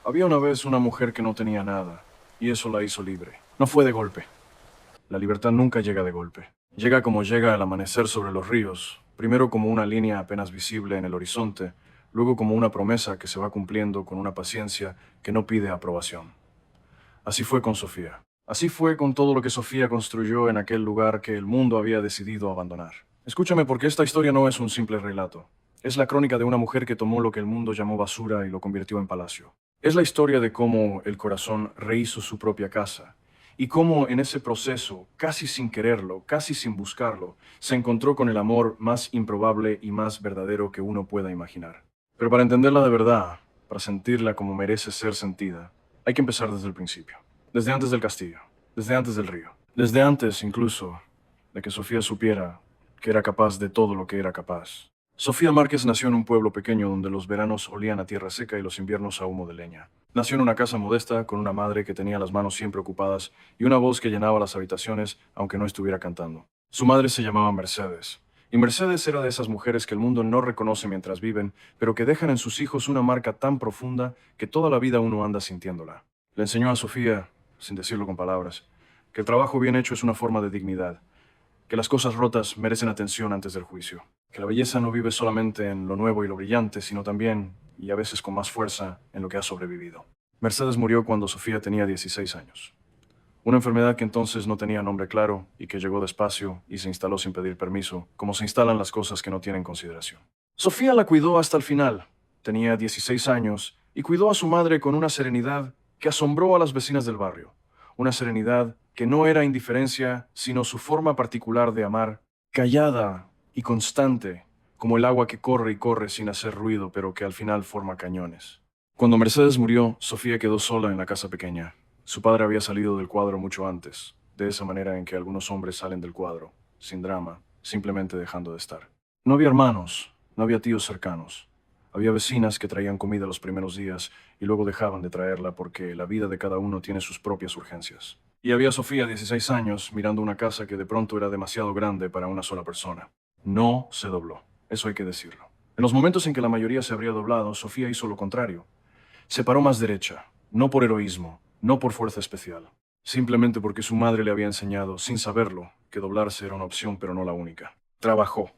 Había una vez una mujer que no tenía nada, y eso la hizo libre. No fue de golpe. La libertad nunca llega de golpe. Llega como llega el amanecer sobre los ríos, primero como una línea apenas visible en el horizonte, luego como una promesa que se va cumpliendo con una paciencia que no pide aprobación. Así fue con Sofía. Así fue con todo lo que Sofía construyó en aquel lugar que el mundo había decidido abandonar. Escúchame, porque esta historia no es un simple relato. Es la crónica de una mujer que tomó lo que el mundo llamó basura y lo convirtió en palacio. Es la historia de cómo el corazón rehizo su propia casa y cómo en ese proceso, casi sin quererlo, casi sin buscarlo, se encontró con el amor más improbable y más verdadero que uno pueda imaginar. Pero para entenderla de verdad, para sentirla como merece ser sentida, hay que empezar desde el principio, desde antes del castillo, desde antes del río, desde antes incluso de que Sofía supiera que era capaz de todo lo que era capaz. Sofía Márquez nació en un pueblo pequeño donde los veranos olían a tierra seca y los inviernos a humo de leña. Nació en una casa modesta con una madre que tenía las manos siempre ocupadas y una voz que llenaba las habitaciones aunque no estuviera cantando. Su madre se llamaba Mercedes. Y Mercedes era de esas mujeres que el mundo no reconoce mientras viven, pero que dejan en sus hijos una marca tan profunda que toda la vida uno anda sintiéndola. Le enseñó a Sofía, sin decirlo con palabras, que el trabajo bien hecho es una forma de dignidad, que las cosas rotas merecen atención antes del juicio, que la belleza no vive solamente en lo nuevo y lo brillante, sino también, y a veces con más fuerza, en lo que ha sobrevivido. Mercedes murió cuando Sofía tenía 16 años. Una enfermedad que entonces no tenía nombre claro y que llegó despacio y se instaló sin pedir permiso, como se instalan las cosas que no tienen consideración. Sofía la cuidó hasta el final. Tenía 16 años y cuidó a su madre con una serenidad que asombró a las vecinas del barrio. Una serenidad que no era indiferencia, sino su forma particular de amar, callada y constante, como el agua que corre y corre sin hacer ruido, pero que al final forma cañones. Cuando Mercedes murió, Sofía quedó sola en la casa pequeña. Su padre había salido del cuadro mucho antes, de esa manera en que algunos hombres salen del cuadro, sin drama, simplemente dejando de estar. No había hermanos, no había tíos cercanos. Había vecinas que traían comida los primeros días y luego dejaban de traerla porque la vida de cada uno tiene sus propias urgencias. Y había Sofía, 16 años, mirando una casa que de pronto era demasiado grande para una sola persona. No se dobló, eso hay que decirlo. En los momentos en que la mayoría se habría doblado, Sofía hizo lo contrario. Se paró más derecha, no por heroísmo, no por fuerza especial, simplemente porque su madre le había enseñado, sin saberlo, que doblarse era una opción pero no la única. Trabajó,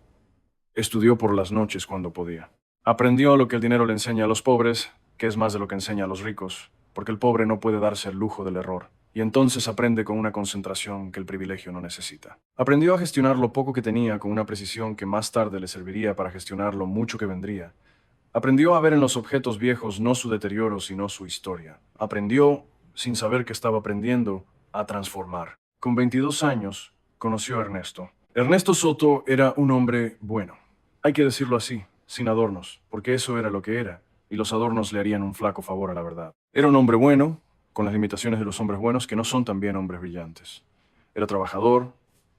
estudió por las noches cuando podía. Aprendió lo que el dinero le enseña a los pobres, que es más de lo que enseña a los ricos, porque el pobre no puede darse el lujo del error, y entonces aprende con una concentración que el privilegio no necesita. Aprendió a gestionar lo poco que tenía con una precisión que más tarde le serviría para gestionar lo mucho que vendría. Aprendió a ver en los objetos viejos no su deterioro, sino su historia. Aprendió, sin saber que estaba aprendiendo, a transformar. Con 22 años, conoció a Ernesto. Ernesto Soto era un hombre bueno. Hay que decirlo así, sin adornos, porque eso era lo que era, y los adornos le harían un flaco favor a la verdad. Era un hombre bueno, con las limitaciones de los hombres buenos, que no son también hombres brillantes. Era trabajador,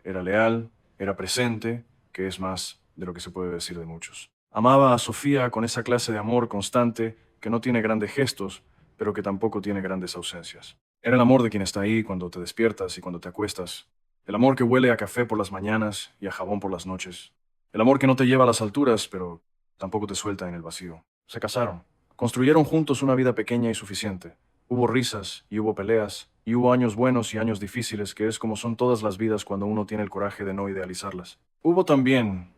era leal, era presente, que es más de lo que se puede decir de muchos. Amaba a Sofía con esa clase de amor constante que no tiene grandes gestos, pero que tampoco tiene grandes ausencias. Era el amor de quien está ahí cuando te despiertas y cuando te acuestas. El amor que huele a café por las mañanas y a jabón por las noches. El amor que no te lleva a las alturas, pero tampoco te suelta en el vacío. Se casaron. Construyeron juntos una vida pequeña y suficiente. Hubo risas y hubo peleas, y hubo años buenos y años difíciles, que es como son todas las vidas cuando uno tiene el coraje de no idealizarlas. Hubo también,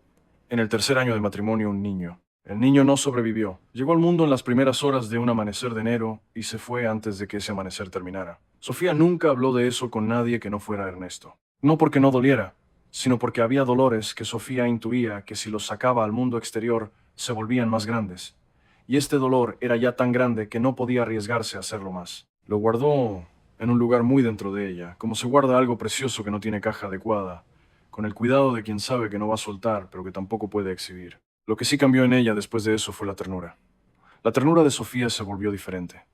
en el tercer año de matrimonio, un niño. El niño no sobrevivió. Llegó al mundo en las primeras horas de un amanecer de enero y se fue antes de que ese amanecer terminara. Sofía nunca habló de eso con nadie que no fuera Ernesto. No porque no doliera, sino porque había dolores que Sofía intuía que si los sacaba al mundo exterior se volvían más grandes. Y este dolor era ya tan grande que no podía arriesgarse a hacerlo más. Lo guardó en un lugar muy dentro de ella, como se guarda algo precioso que no tiene caja adecuada, con el cuidado de quien sabe que no va a soltar, pero que tampoco puede exhibir. Lo que sí cambió en ella después de eso fue la ternura. La ternura de Sofía se volvió diferente,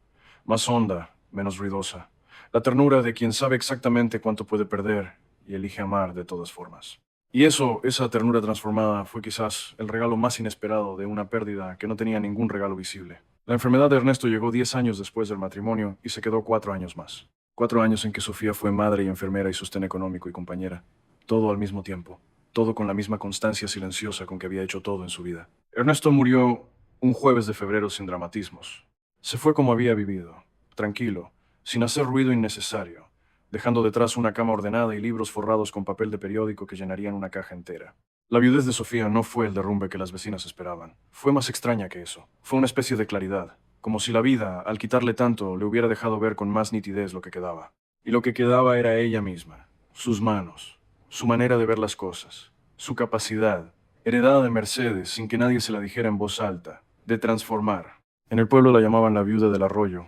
más honda, menos ruidosa. La ternura de quien sabe exactamente cuánto puede perder y elige amar de todas formas. Y eso, esa ternura transformada, fue quizás el regalo más inesperado de una pérdida que no tenía ningún regalo visible. La enfermedad de Ernesto llegó 10 años después del matrimonio y se quedó 4 años más. 4 años en que Sofía fue madre y enfermera y sostén económico y compañera. Todo al mismo tiempo. Todo con la misma constancia silenciosa con que había hecho todo en su vida. Ernesto murió un jueves de febrero sin dramatismos. Se fue como había vivido, tranquilo, sin hacer ruido innecesario, dejando detrás una cama ordenada y libros forrados con papel de periódico que llenarían una caja entera. La viudez de Sofía no fue el derrumbe que las vecinas esperaban. Fue más extraña que eso. Fue una especie de claridad, como si la vida, al quitarle tanto, le hubiera dejado ver con más nitidez lo que quedaba. Y lo que quedaba era ella misma, sus manos, su manera de ver las cosas, su capacidad, heredada de Mercedes sin que nadie se la dijera en voz alta, de transformar. En el pueblo la llamaban la viuda del arroyo,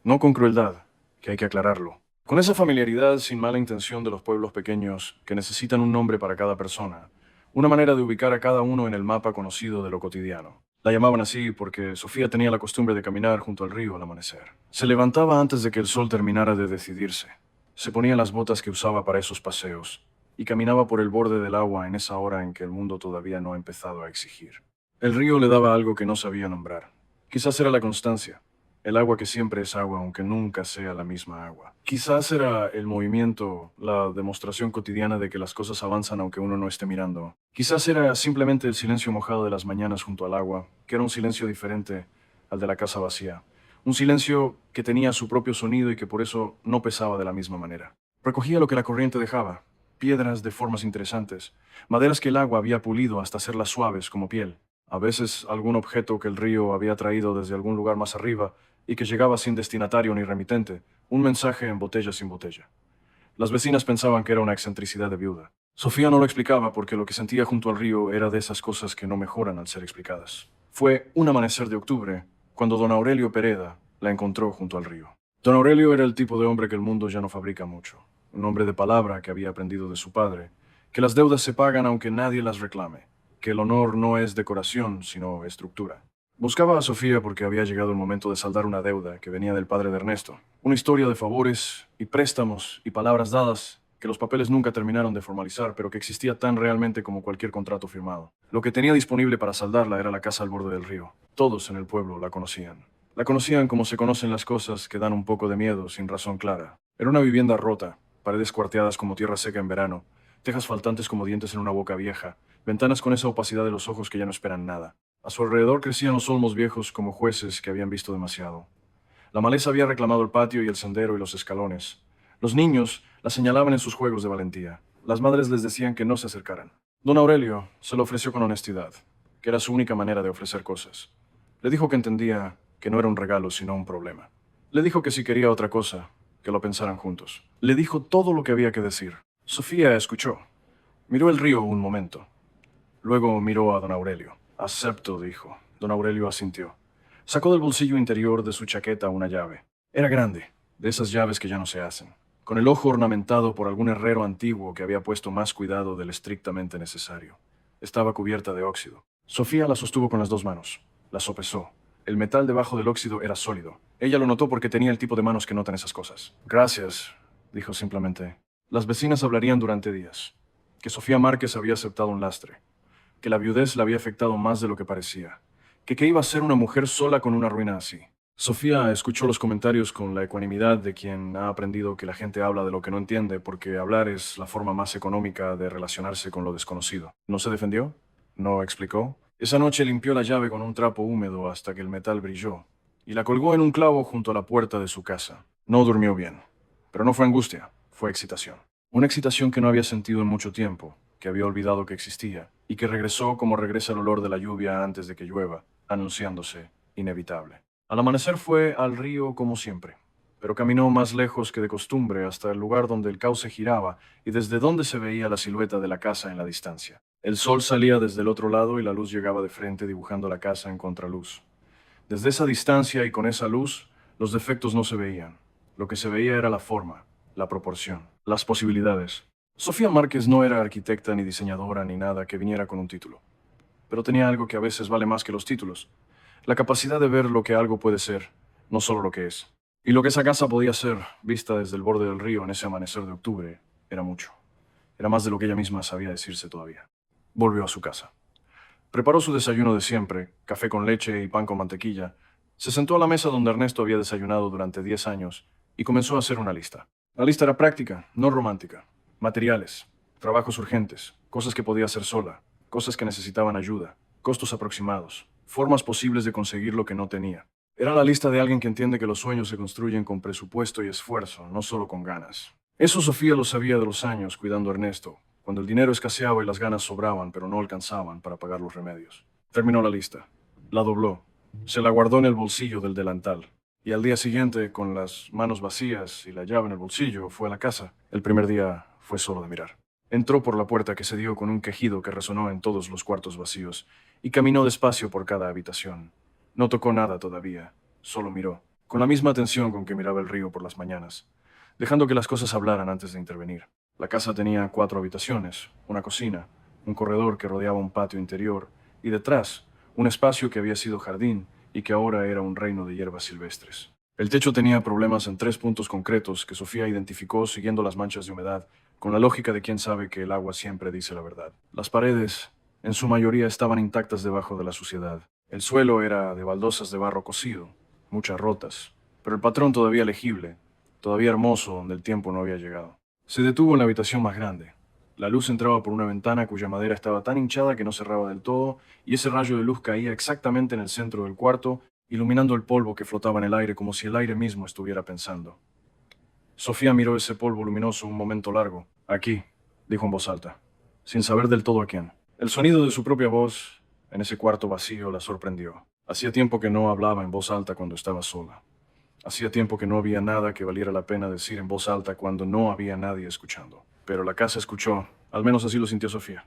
no con crueldad, que hay que aclararlo. Con esa familiaridad sin mala intención de los pueblos pequeños que necesitan un nombre para cada persona, una manera de ubicar a cada uno en el mapa conocido de lo cotidiano. La llamaban así porque Sofía tenía la costumbre de caminar junto al río al amanecer. Se levantaba antes de que el sol terminara de decidirse. Se ponía las botas que usaba para esos paseos y caminaba por el borde del agua en esa hora en que el mundo todavía no ha empezado a exigir. El río le daba algo que no sabía nombrar. Quizás era la constancia, el agua que siempre es agua, aunque nunca sea la misma agua. Quizás era el movimiento, la demostración cotidiana de que las cosas avanzan aunque uno no esté mirando. Quizás era simplemente el silencio mojado de las mañanas junto al agua, que era un silencio diferente al de la casa vacía. Un silencio que tenía su propio sonido y que por eso no pesaba de la misma manera. Recogía lo que la corriente dejaba, piedras de formas interesantes, maderas que el agua había pulido hasta hacerlas suaves como piel. A veces algún objeto que el río había traído desde algún lugar más arriba y que llegaba sin destinatario ni remitente, un mensaje en botella sin botella. Las vecinas pensaban que era una excentricidad de viuda. Sofía no lo explicaba porque lo que sentía junto al río era de esas cosas que no mejoran al ser explicadas. Fue un amanecer de octubre cuando don Aurelio Pereda la encontró junto al río. Don Aurelio era el tipo de hombre que el mundo ya no fabrica mucho. Un hombre de palabra que había aprendido de su padre, que las deudas se pagan aunque nadie las reclame, que el honor no es decoración, sino estructura. Buscaba a Sofía porque había llegado el momento de saldar una deuda que venía del padre de Ernesto. Una historia de favores y préstamos y palabras dadas que los papeles nunca terminaron de formalizar, pero que existía tan realmente como cualquier contrato firmado. Lo que tenía disponible para saldarla era la casa al borde del río. Todos en el pueblo la conocían. La conocían como se conocen las cosas que dan un poco de miedo sin razón clara. Era una vivienda rota, paredes cuarteadas como tierra seca en verano, tejas faltantes como dientes en una boca vieja, ventanas con esa opacidad de los ojos que ya no esperan nada. A su alrededor crecían los olmos viejos como jueces que habían visto demasiado. La maleza había reclamado el patio y el sendero y los escalones. Los niños la señalaban en sus juegos de valentía. Las madres les decían que no se acercaran. Don Aurelio se lo ofreció con honestidad, que era su única manera de ofrecer cosas. Le dijo que entendía que no era un regalo, sino un problema. Le dijo que si quería otra cosa, que lo pensaran juntos. Le dijo todo lo que había que decir. Sofía escuchó. Miró el río un momento. Luego miró a don Aurelio. Acepto, dijo. Don Aurelio asintió. Sacó del bolsillo interior de su chaqueta una llave. Era grande, de esas llaves que ya no se hacen, con el ojo ornamentado por algún herrero antiguo que había puesto más cuidado del estrictamente necesario. Estaba cubierta de óxido. Sofía la sostuvo con las dos manos. La sopesó. El metal debajo del óxido era sólido. Ella lo notó porque tenía el tipo de manos que notan esas cosas. Gracias, dijo simplemente. Las vecinas hablarían durante días. Que Sofía Márquez había aceptado un lastre. Que la viudez la había afectado más de lo que parecía. Que iba a ser una mujer sola con una ruina así. Sofía escuchó los comentarios con la ecuanimidad de quien ha aprendido que la gente habla de lo que no entiende porque hablar es la forma más económica de relacionarse con lo desconocido. ¿No se defendió? ¿No explicó? Esa noche limpió la llave con un trapo húmedo hasta que el metal brilló y la colgó en un clavo junto a la puerta de su casa. No durmió bien, pero no fue angustia, fue excitación. Una excitación que no había sentido en mucho tiempo, que había olvidado que existía, y que regresó como regresa el olor de la lluvia antes de que llueva, anunciándose inevitable. Al amanecer fue al río como siempre, pero caminó más lejos que de costumbre hasta el lugar donde el cauce giraba y desde donde se veía la silueta de la casa en la distancia. El sol salía desde el otro lado y la luz llegaba de frente dibujando la casa en contraluz. Desde esa distancia y con esa luz, los defectos no se veían. Lo que se veía era la forma, la proporción, las posibilidades. Sofía Márquez no era arquitecta ni diseñadora ni nada que viniera con un título, pero tenía algo que a veces vale más que los títulos, la capacidad de ver lo que algo puede ser, no solo lo que es. Y lo que esa casa podía ser, vista desde el borde del río en ese amanecer de octubre, era mucho. Era más de lo que ella misma sabía decirse todavía. Volvió a su casa. Preparó su desayuno de siempre, café con leche y pan con mantequilla. Se sentó a la mesa donde Ernesto había desayunado durante 10 años y comenzó a hacer una lista. La lista era práctica, no romántica. Materiales, trabajos urgentes, cosas que podía hacer sola, cosas que necesitaban ayuda, costos aproximados, formas posibles de conseguir lo que no tenía. Era la lista de alguien que entiende que los sueños se construyen con presupuesto y esfuerzo, no solo con ganas. Eso Sofía lo sabía de los años cuidando a Ernesto, cuando el dinero escaseaba y las ganas sobraban, pero no alcanzaban para pagar los remedios. Terminó la lista. La dobló. Se la guardó en el bolsillo del delantal. Y al día siguiente, con las manos vacías y la llave en el bolsillo, fue a la casa. El primer día fue solo de mirar. Entró por la puerta que se dio con un quejido que resonó en todos los cuartos vacíos y caminó despacio por cada habitación. No tocó nada todavía, solo miró, con la misma atención con que miraba el río por las mañanas, dejando que las cosas hablaran antes de intervenir. La casa tenía 4 habitaciones, una cocina, un corredor que rodeaba un patio interior y detrás, un espacio que había sido jardín y que ahora era un reino de hierbas silvestres. El techo tenía problemas en 3 puntos concretos que Sofía identificó siguiendo las manchas de humedad, con la lógica de quien sabe que el agua siempre dice la verdad. Las paredes, en su mayoría, estaban intactas debajo de la suciedad. El suelo era de baldosas de barro cocido, muchas rotas, pero el patrón todavía legible, todavía hermoso donde el tiempo no había llegado. Se detuvo en la habitación más grande. La luz entraba por una ventana cuya madera estaba tan hinchada que no cerraba del todo, y ese rayo de luz caía exactamente en el centro del cuarto, iluminando el polvo que flotaba en el aire como si el aire mismo estuviera pensando. Sofía miró ese polvo luminoso un momento largo. Aquí, dijo en voz alta, sin saber del todo a quién. El sonido de su propia voz en ese cuarto vacío la sorprendió. Hacía tiempo que no hablaba en voz alta cuando estaba sola. Hacía tiempo que no había nada que valiera la pena decir en voz alta cuando no había nadie escuchando. Pero la casa escuchó, al menos así lo sintió Sofía.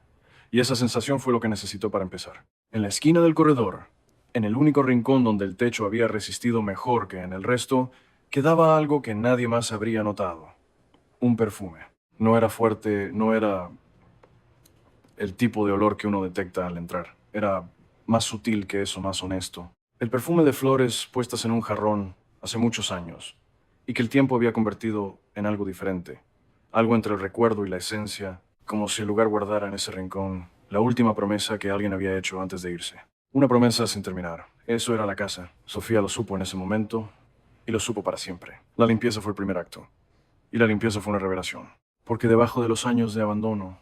Y esa sensación fue lo que necesitó para empezar. En la esquina del corredor, en el único rincón donde el techo había resistido mejor que en el resto, quedaba algo que nadie más habría notado. Un perfume. No era fuerte, no era el tipo de olor que uno detecta al entrar. Era más sutil que eso, más honesto. El perfume de flores puestas en un jarrón hace muchos años, y que el tiempo había convertido en algo diferente. Algo entre el recuerdo y la esencia, como si el lugar guardara en ese rincón la última promesa que alguien había hecho antes de irse. Una promesa sin terminar. Eso era la casa. Sofía lo supo en ese momento, y lo supo para siempre. La limpieza fue el primer acto. Y la limpieza fue una revelación. Porque debajo de los años de abandono,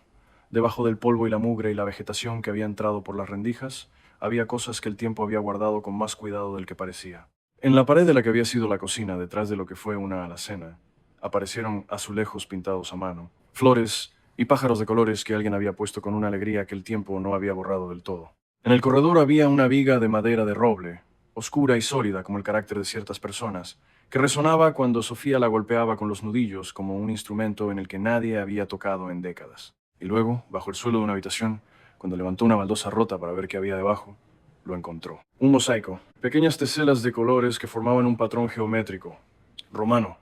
debajo del polvo y la mugre y la vegetación que había entrado por las rendijas, había cosas que el tiempo había guardado con más cuidado del que parecía. En la pared de la que había sido la cocina, detrás de lo que fue una alacena, aparecieron azulejos pintados a mano, flores y pájaros de colores que alguien había puesto con una alegría que el tiempo no había borrado del todo. En el corredor había una viga de madera de roble, oscura y sólida como el carácter de ciertas personas, que resonaba cuando Sofía la golpeaba con los nudillos como un instrumento en el que nadie había tocado en décadas. Y luego, bajo el suelo de una habitación, cuando levantó una baldosa rota para ver qué había debajo, lo encontró. Un mosaico, pequeñas teselas de colores que formaban un patrón geométrico, romano.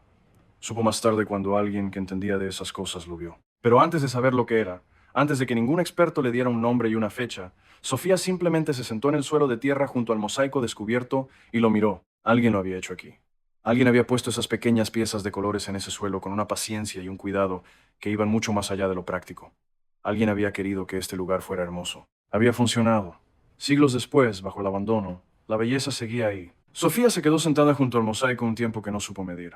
Supo más tarde cuando alguien que entendía de esas cosas lo vio. Pero antes de saber lo que era, antes de que ningún experto le diera un nombre y una fecha, Sofía simplemente se sentó en el suelo de tierra junto al mosaico descubierto y lo miró. Alguien lo había hecho aquí. Alguien había puesto esas pequeñas piezas de colores en ese suelo con una paciencia y un cuidado que iban mucho más allá de lo práctico. Alguien había querido que este lugar fuera hermoso. Había funcionado. Siglos después, bajo el abandono, la belleza seguía ahí. Sofía se quedó sentada junto al mosaico un tiempo que no supo medir.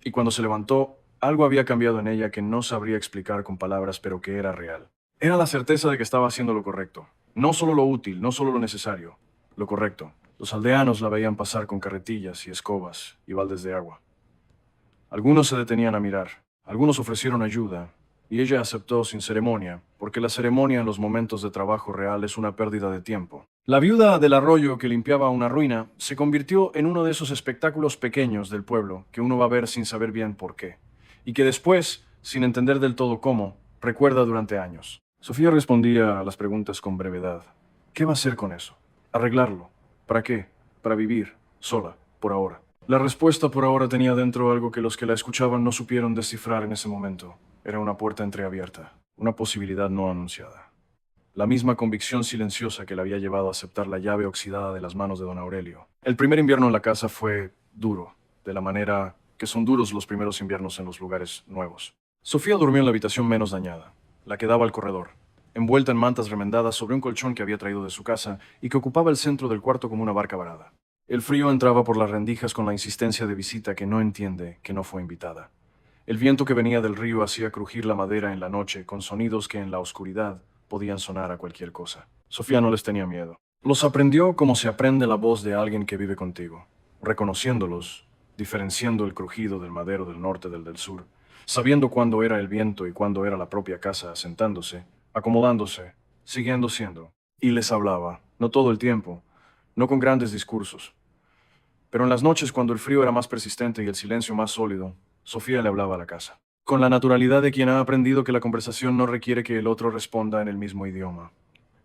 Y cuando se levantó, algo había cambiado en ella que no sabría explicar con palabras, pero que era real. Era la certeza de que estaba haciendo lo correcto. No solo lo útil, no solo lo necesario, lo correcto. Los aldeanos la veían pasar con carretillas y escobas y baldes de agua. Algunos se detenían a mirar, algunos ofrecieron ayuda, y ella aceptó sin ceremonia, porque la ceremonia en los momentos de trabajo real es una pérdida de tiempo. La viuda del arroyo que limpiaba una ruina se convirtió en uno de esos espectáculos pequeños del pueblo que uno va a ver sin saber bien por qué, y que después, sin entender del todo cómo, recuerda durante años. Sofía respondía a las preguntas con brevedad. ¿Qué va a hacer con eso? ¿Arreglarlo? ¿Para qué? Para vivir, sola, por ahora. La respuesta por ahora tenía dentro algo que los que la escuchaban no supieron descifrar en ese momento. Era una puerta entreabierta, una posibilidad no anunciada. La misma convicción silenciosa que la había llevado a aceptar la llave oxidada de las manos de don Aurelio. El primer invierno en la casa fue duro, de la manera que son duros los primeros inviernos en los lugares nuevos. Sofía durmió en la habitación menos dañada, la que daba al corredor, envuelta en mantas remendadas sobre un colchón que había traído de su casa y que ocupaba el centro del cuarto como una barca varada. El frío entraba por las rendijas con la insistencia de visita que no entiende que no fue invitada. El viento que venía del río hacía crujir la madera en la noche con sonidos que en la oscuridad podían sonar a cualquier cosa. Sofía no les tenía miedo. Los aprendió como se aprende la voz de alguien que vive contigo. reconociéndolos, diferenciando el crujido del madero del norte del sur, sabiendo cuándo era el viento y cuándo era la propia casa asentándose, acomodándose, siguiendo siendo. Y les hablaba, no todo el tiempo, no con grandes discursos. Pero en las noches, cuando el frío era más persistente y el silencio más sólido, Sofía le hablaba a la casa, con la naturalidad de quien ha aprendido que la conversación no requiere que el otro responda en el mismo idioma.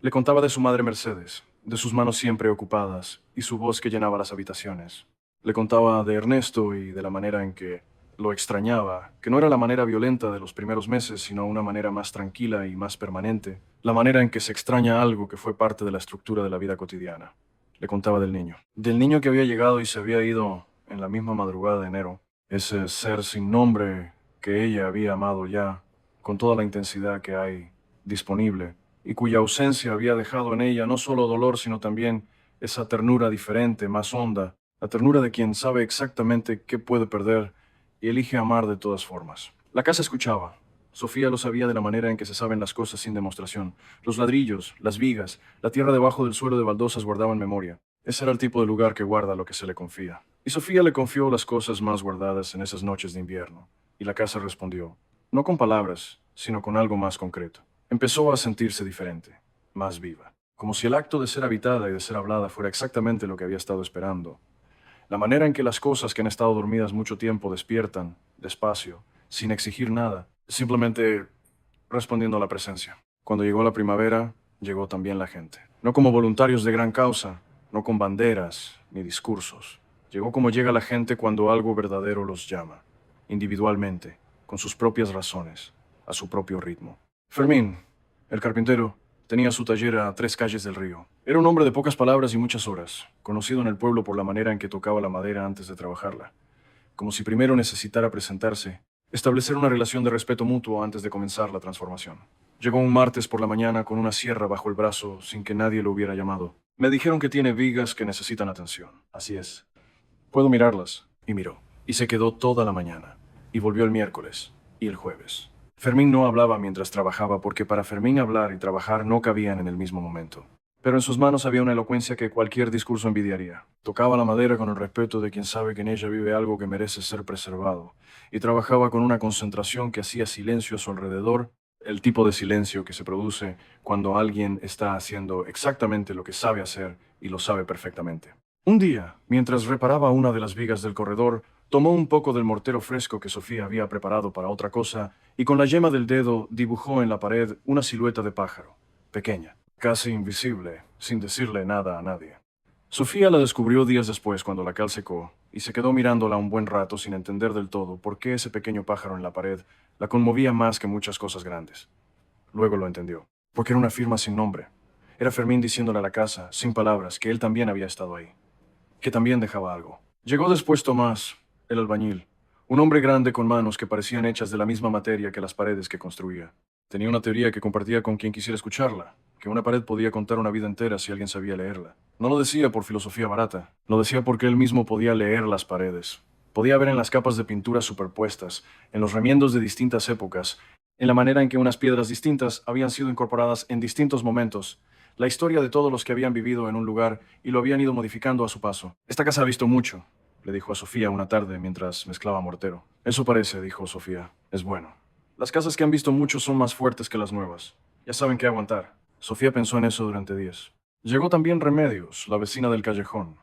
Le contaba de su madre Mercedes, de sus manos siempre ocupadas y su voz que llenaba las habitaciones. Le contaba de Ernesto y de la manera en que lo extrañaba, que no era la manera violenta de los primeros meses, sino una manera más tranquila y más permanente, la manera en que se extraña algo que fue parte de la estructura de la vida cotidiana. Le contaba del niño que había llegado y se había ido en la misma madrugada de enero, ese ser sin nombre que ella había amado ya, con toda la intensidad que hay disponible, y cuya ausencia había dejado en ella no solo dolor, sino también esa ternura diferente, más honda, la ternura de quien sabe exactamente qué puede perder y elige amar de todas formas. La casa escuchaba. Sofía lo sabía de la manera en que se saben las cosas sin demostración. Los ladrillos, las vigas, la tierra debajo del suelo de baldosas guardaban memoria. Ese era el tipo de lugar que guarda lo que se le confía. Y Sofía le confió las cosas más guardadas en esas noches de invierno. Y la casa respondió, no con palabras, sino con algo más concreto. Empezó a sentirse diferente, más viva, como si el acto de ser habitada y de ser hablada fuera exactamente lo que había estado esperando. La manera en que las cosas que han estado dormidas mucho tiempo despiertan, despacio, sin exigir nada, simplemente respondiendo a la presencia. Cuando llegó la primavera, llegó también la gente. No como voluntarios de gran causa, no con banderas ni discursos. Llegó como llega la gente cuando algo verdadero los llama, individualmente, con sus propias razones, a su propio ritmo. Fermín, el carpintero, tenía su taller a 3 calles del río. Era un hombre de pocas palabras y muchas horas, conocido en el pueblo por la manera en que tocaba la madera antes de trabajarla, como si primero necesitara presentarse, establecer una relación de respeto mutuo antes de comenzar la transformación. Llegó un martes por la mañana con una sierra bajo el brazo sin que nadie lo hubiera llamado. Me dijeron que tiene vigas que necesitan atención. Así es. ¿Puedo mirarlas? Y miró. Y se quedó toda la mañana. Y volvió el miércoles. Y el jueves. Fermín no hablaba mientras trabajaba porque para Fermín hablar y trabajar no cabían en el mismo momento. Pero en sus manos había una elocuencia que cualquier discurso envidiaría. Tocaba la madera con el respeto de quien sabe que en ella vive algo que merece ser preservado. Y trabajaba con una concentración que hacía silencio a su alrededor, el tipo de silencio que se produce cuando alguien está haciendo exactamente lo que sabe hacer y lo sabe perfectamente. Un día, mientras reparaba una de las vigas del corredor, tomó un poco del mortero fresco que Sofía había preparado para otra cosa y con la yema del dedo dibujó en la pared una silueta de pájaro, pequeña, casi invisible, sin decirle nada a nadie. Sofía la descubrió días después cuando la cal secó y se quedó mirándola un buen rato sin entender del todo por qué ese pequeño pájaro en la pared la conmovía más que muchas cosas grandes. Luego lo entendió, porque era una firma sin nombre. Era Fermín diciéndole a la casa, sin palabras, que él también había estado ahí, que también dejaba algo. Llegó después Tomás, el albañil, un hombre grande con manos que parecían hechas de la misma materia que las paredes que construía. Tenía una teoría que compartía con quien quisiera escucharla, que una pared podía contar una vida entera si alguien sabía leerla. No lo decía por filosofía barata, lo decía porque él mismo podía leer las paredes. Podía ver en las capas de pintura superpuestas, en los remiendos de distintas épocas, en la manera en que unas piedras distintas habían sido incorporadas en distintos momentos, la historia de todos los que habían vivido en un lugar y lo habían ido modificando a su paso. Esta casa ha visto mucho, le dijo a Sofía una tarde mientras mezclaba mortero. Eso parece, dijo Sofía. Es bueno. Las casas que han visto mucho son más fuertes que las nuevas. Ya saben qué aguantar. Sofía pensó en eso durante días. Llegó también Remedios, la vecina del callejón.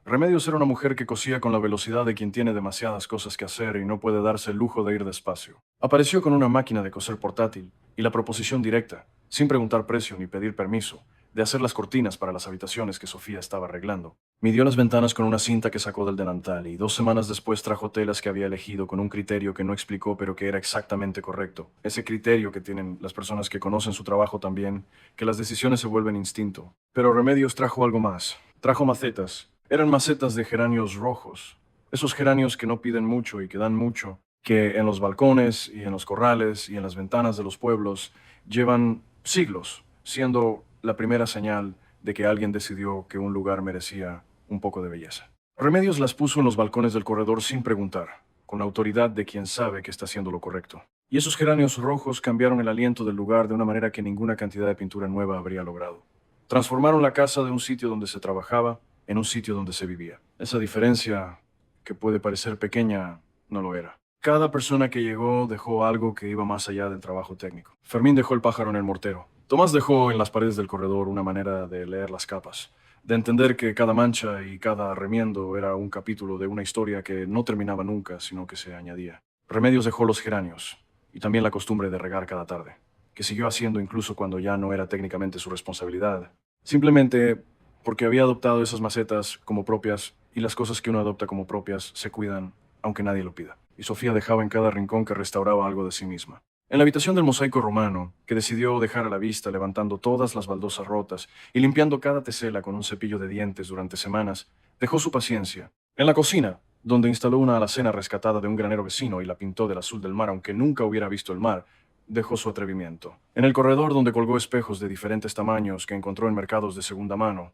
Remedios era una mujer que cosía con la velocidad de quien tiene demasiadas cosas que hacer y no puede darse el lujo de ir despacio. Apareció con una máquina de coser portátil y la proposición directa, sin preguntar precio ni pedir permiso, de hacer las cortinas para las habitaciones que Sofía estaba arreglando. Midió las ventanas con una cinta que sacó del delantal y 2 semanas después trajo telas que había elegido con un criterio que no explicó pero que era exactamente correcto. Ese criterio que tienen las personas que conocen su trabajo también, que las decisiones se vuelven instinto. Pero Remedios trajo algo más. Trajo macetas. Eran macetas de geranios rojos. Esos geranios que no piden mucho y que dan mucho, que en los balcones y en los corrales y en las ventanas de los pueblos llevan siglos, siendo la primera señal de que alguien decidió que un lugar merecía un poco de belleza. Remedios las puso en los balcones del corredor sin preguntar, con la autoridad de quien sabe que está haciendo lo correcto. Y esos geranios rojos cambiaron el aliento del lugar de una manera que ninguna cantidad de pintura nueva habría logrado. Transformaron la casa de un sitio donde se trabajaba en un sitio donde se vivía. Esa diferencia, que puede parecer pequeña, no lo era. Cada persona que llegó dejó algo que iba más allá del trabajo técnico. Fermín dejó el pájaro en el mortero. Tomás dejó en las paredes del corredor una manera de leer las capas, de entender que cada mancha y cada remiendo era un capítulo de una historia que no terminaba nunca, sino que se añadía. Remedios dejó los geranios y también la costumbre de regar cada tarde, que siguió haciendo incluso cuando ya no era técnicamente su responsabilidad. Simplemente porque había adoptado esas macetas como propias y las cosas que uno adopta como propias se cuidan aunque nadie lo pida. Y Sofía dejaba en cada rincón que restauraba algo de sí misma. En la habitación del mosaico romano, que decidió dejar a la vista levantando todas las baldosas rotas y limpiando cada tesela con un cepillo de dientes durante semanas, dejó su paciencia. En la cocina, donde instaló una alacena rescatada de un granero vecino y la pintó del azul del mar aunque nunca hubiera visto el mar, dejó su atrevimiento. En el corredor donde colgó espejos de diferentes tamaños que encontró en mercados de segunda mano,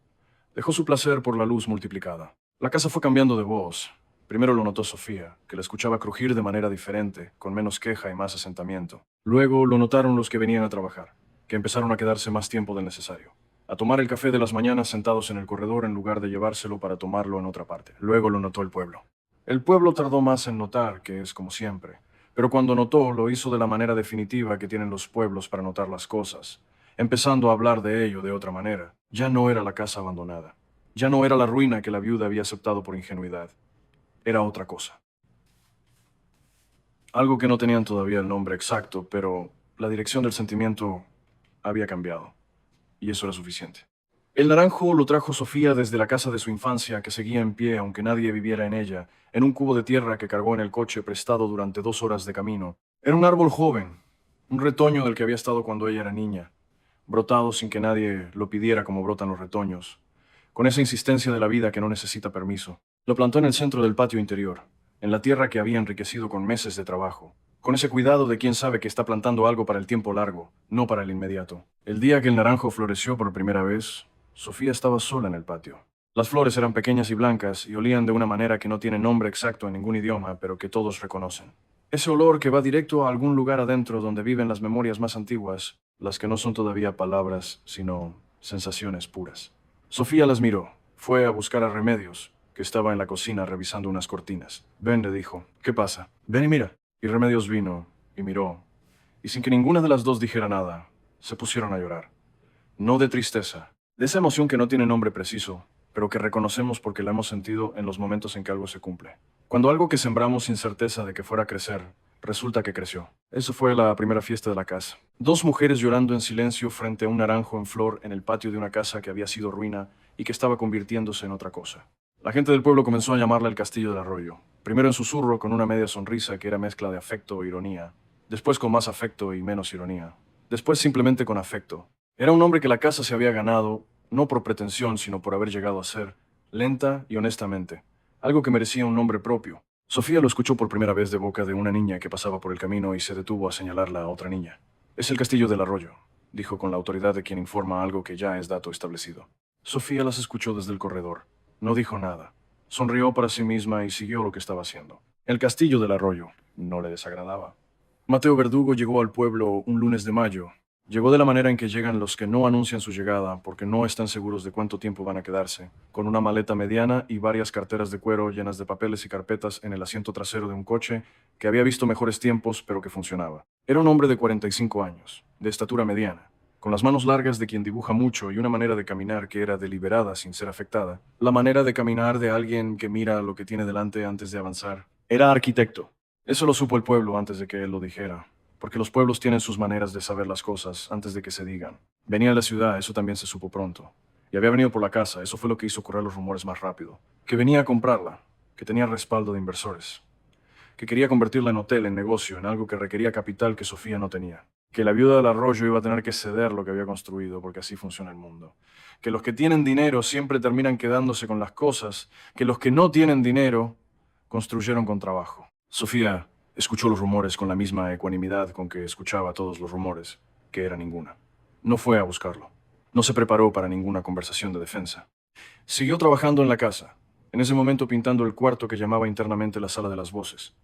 dejó su placer por la luz multiplicada. La casa fue cambiando de voz. Primero lo notó Sofía, que la escuchaba crujir de manera diferente, con menos queja y más asentamiento. Luego lo notaron los que venían a trabajar, que empezaron a quedarse más tiempo del necesario, a tomar el café de las mañanas sentados en el corredor en lugar de llevárselo para tomarlo en otra parte. Luego lo notó el pueblo. El pueblo tardó más en notar, que es como siempre, pero cuando notó, lo hizo de la manera definitiva que tienen los pueblos para notar las cosas, empezando a hablar de ello de otra manera. Ya no era la casa abandonada. Ya no era la ruina que la viuda había aceptado por ingenuidad. Era otra cosa. Algo que no tenían todavía el nombre exacto, pero la dirección del sentimiento había cambiado, y eso era suficiente. El naranjo lo trajo Sofía desde la casa de su infancia, que seguía en pie aunque nadie viviera en ella, en un cubo de tierra que cargó en el coche prestado durante 2 horas de camino. Era un árbol joven, un retoño del que había estado cuando ella era niña, brotado sin que nadie lo pidiera como brotan los retoños, con esa insistencia de la vida que no necesita permiso. Lo plantó en el centro del patio interior, en la tierra que había enriquecido con meses de trabajo, con ese cuidado de quien sabe que está plantando algo para el tiempo largo, no para el inmediato. El día que el naranjo floreció por primera vez, Sofía estaba sola en el patio. Las flores eran pequeñas y blancas y olían de una manera que no tiene nombre exacto en ningún idioma, pero que todos reconocen. Ese olor que va directo a algún lugar adentro donde viven las memorias más antiguas, las que no son todavía palabras, sino sensaciones puras. Sofía las miró. Fue a buscar a Remedios, que estaba en la cocina revisando unas cortinas. Ven, le dijo. ¿Qué pasa? Ven y mira. Y Remedios vino y miró. Y sin que ninguna de las dos dijera nada, se pusieron a llorar. No de tristeza, de esa emoción que no tiene nombre preciso, pero que reconocemos porque la hemos sentido en los momentos en que algo se cumple. Cuando algo que sembramos sin certeza de que fuera a crecer, resulta que creció. Eso fue la primera fiesta de la casa. Dos mujeres llorando en silencio frente a un naranjo en flor en el patio de una casa que había sido ruina y que estaba convirtiéndose en otra cosa. La gente del pueblo comenzó a llamarla el Castillo del Arroyo. Primero en susurro, con una media sonrisa que era mezcla de afecto e ironía. Después con más afecto y menos ironía. Después simplemente con afecto. Era un nombre que la casa se había ganado, no por pretensión, sino por haber llegado a ser, lenta y honestamente. Algo que merecía un nombre propio. Sofía lo escuchó por primera vez de boca de una niña que pasaba por el camino y se detuvo a señalarla a otra niña. Es el Castillo del Arroyo, dijo con la autoridad de quien informa algo que ya es dato establecido. Sofía las escuchó desde el corredor. No dijo nada. Sonrió para sí misma y siguió lo que estaba haciendo. El Castillo del Arroyo no le desagradaba. Mateo Verdugo llegó al pueblo un lunes de mayo. Llegó de la manera en que llegan los que no anuncian su llegada porque no están seguros de cuánto tiempo van a quedarse, con una maleta mediana y varias carteras de cuero llenas de papeles y carpetas en el asiento trasero de un coche que había visto mejores tiempos pero que funcionaba. Era un hombre de 45 años, de estatura mediana, con las manos largas de quien dibuja mucho y una manera de caminar que era deliberada sin ser afectada. La manera de caminar de alguien que mira lo que tiene delante antes de avanzar. Era arquitecto. Eso lo supo el pueblo antes de que él lo dijera. Porque los pueblos tienen sus maneras de saber las cosas antes de que se digan. Venía de la ciudad, eso también se supo pronto. Y había venido por la casa, eso fue lo que hizo correr los rumores más rápido. Que venía a comprarla, que tenía respaldo de inversores. Que quería convertirla en hotel, en negocio, en algo que requería capital que Sofía no tenía. Que la viuda del Arroyo iba a tener que ceder lo que había construido, porque así funciona el mundo. Que los que tienen dinero siempre terminan quedándose con las cosas, que los que no tienen dinero construyeron con trabajo. Sofía escuchó los rumores con la misma ecuanimidad con que escuchaba todos los rumores, que era ninguna. No fue a buscarlo. No se preparó para ninguna conversación de defensa. Siguió trabajando en la casa, en ese momento pintando el cuarto que llamaba internamente la sala de las voces.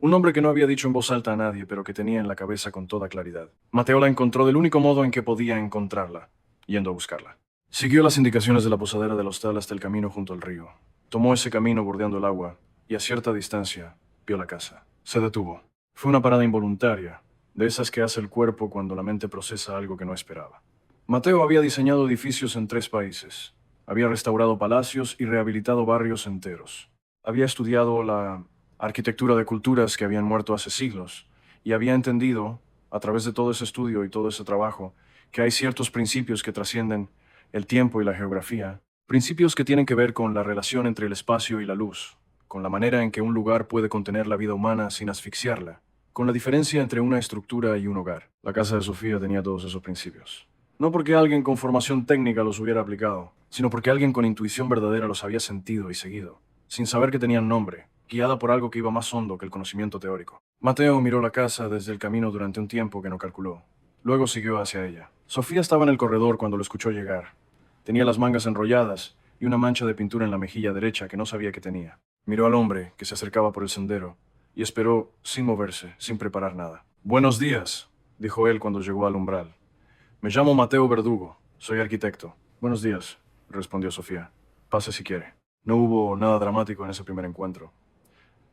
Un nombre que no había dicho en voz alta a nadie, pero que tenía en la cabeza con toda claridad. Mateo la encontró del único modo en que podía encontrarla, yendo a buscarla. Siguió las indicaciones de la posadera del hostal hasta el camino junto al río. Tomó ese camino bordeando el agua y a cierta distancia vio la casa. Se detuvo. Fue una parada involuntaria, de esas que hace el cuerpo cuando la mente procesa algo que no esperaba. Mateo había diseñado edificios en 3 países. Había restaurado palacios y rehabilitado barrios enteros. Había estudiado la arquitectura de culturas que habían muerto hace siglos y había entendido, a través de todo ese estudio y todo ese trabajo, que hay ciertos principios que trascienden el tiempo y la geografía, principios que tienen que ver con la relación entre el espacio y la luz, con la manera en que un lugar puede contener la vida humana sin asfixiarla, con la diferencia entre una estructura y un hogar. La casa de Sofía tenía todos esos principios. No porque alguien con formación técnica los hubiera aplicado, sino porque alguien con intuición verdadera los había sentido y seguido, sin saber que tenían nombre, guiada por algo que iba más hondo que el conocimiento teórico. Mateo miró la casa desde el camino durante un tiempo que no calculó. Luego siguió hacia ella. Sofía estaba en el corredor cuando lo escuchó llegar. Tenía las mangas enrolladas y una mancha de pintura en la mejilla derecha que no sabía que tenía. Miró al hombre que se acercaba por el sendero y esperó sin moverse, sin preparar nada. «Buenos días», dijo él cuando llegó al umbral. «Me llamo Mateo Verdugo. Soy arquitecto». «Buenos días», respondió Sofía. «Pase si quiere». No hubo nada dramático en ese primer encuentro.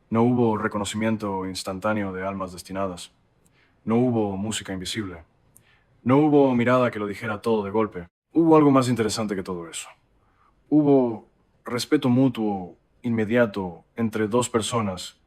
No hubo reconocimiento instantáneo de almas destinadas. No hubo música invisible. No hubo mirada que lo dijera todo de golpe. Hubo algo más interesante que todo eso. Hubo respeto mutuo, inmediato, entre dos personas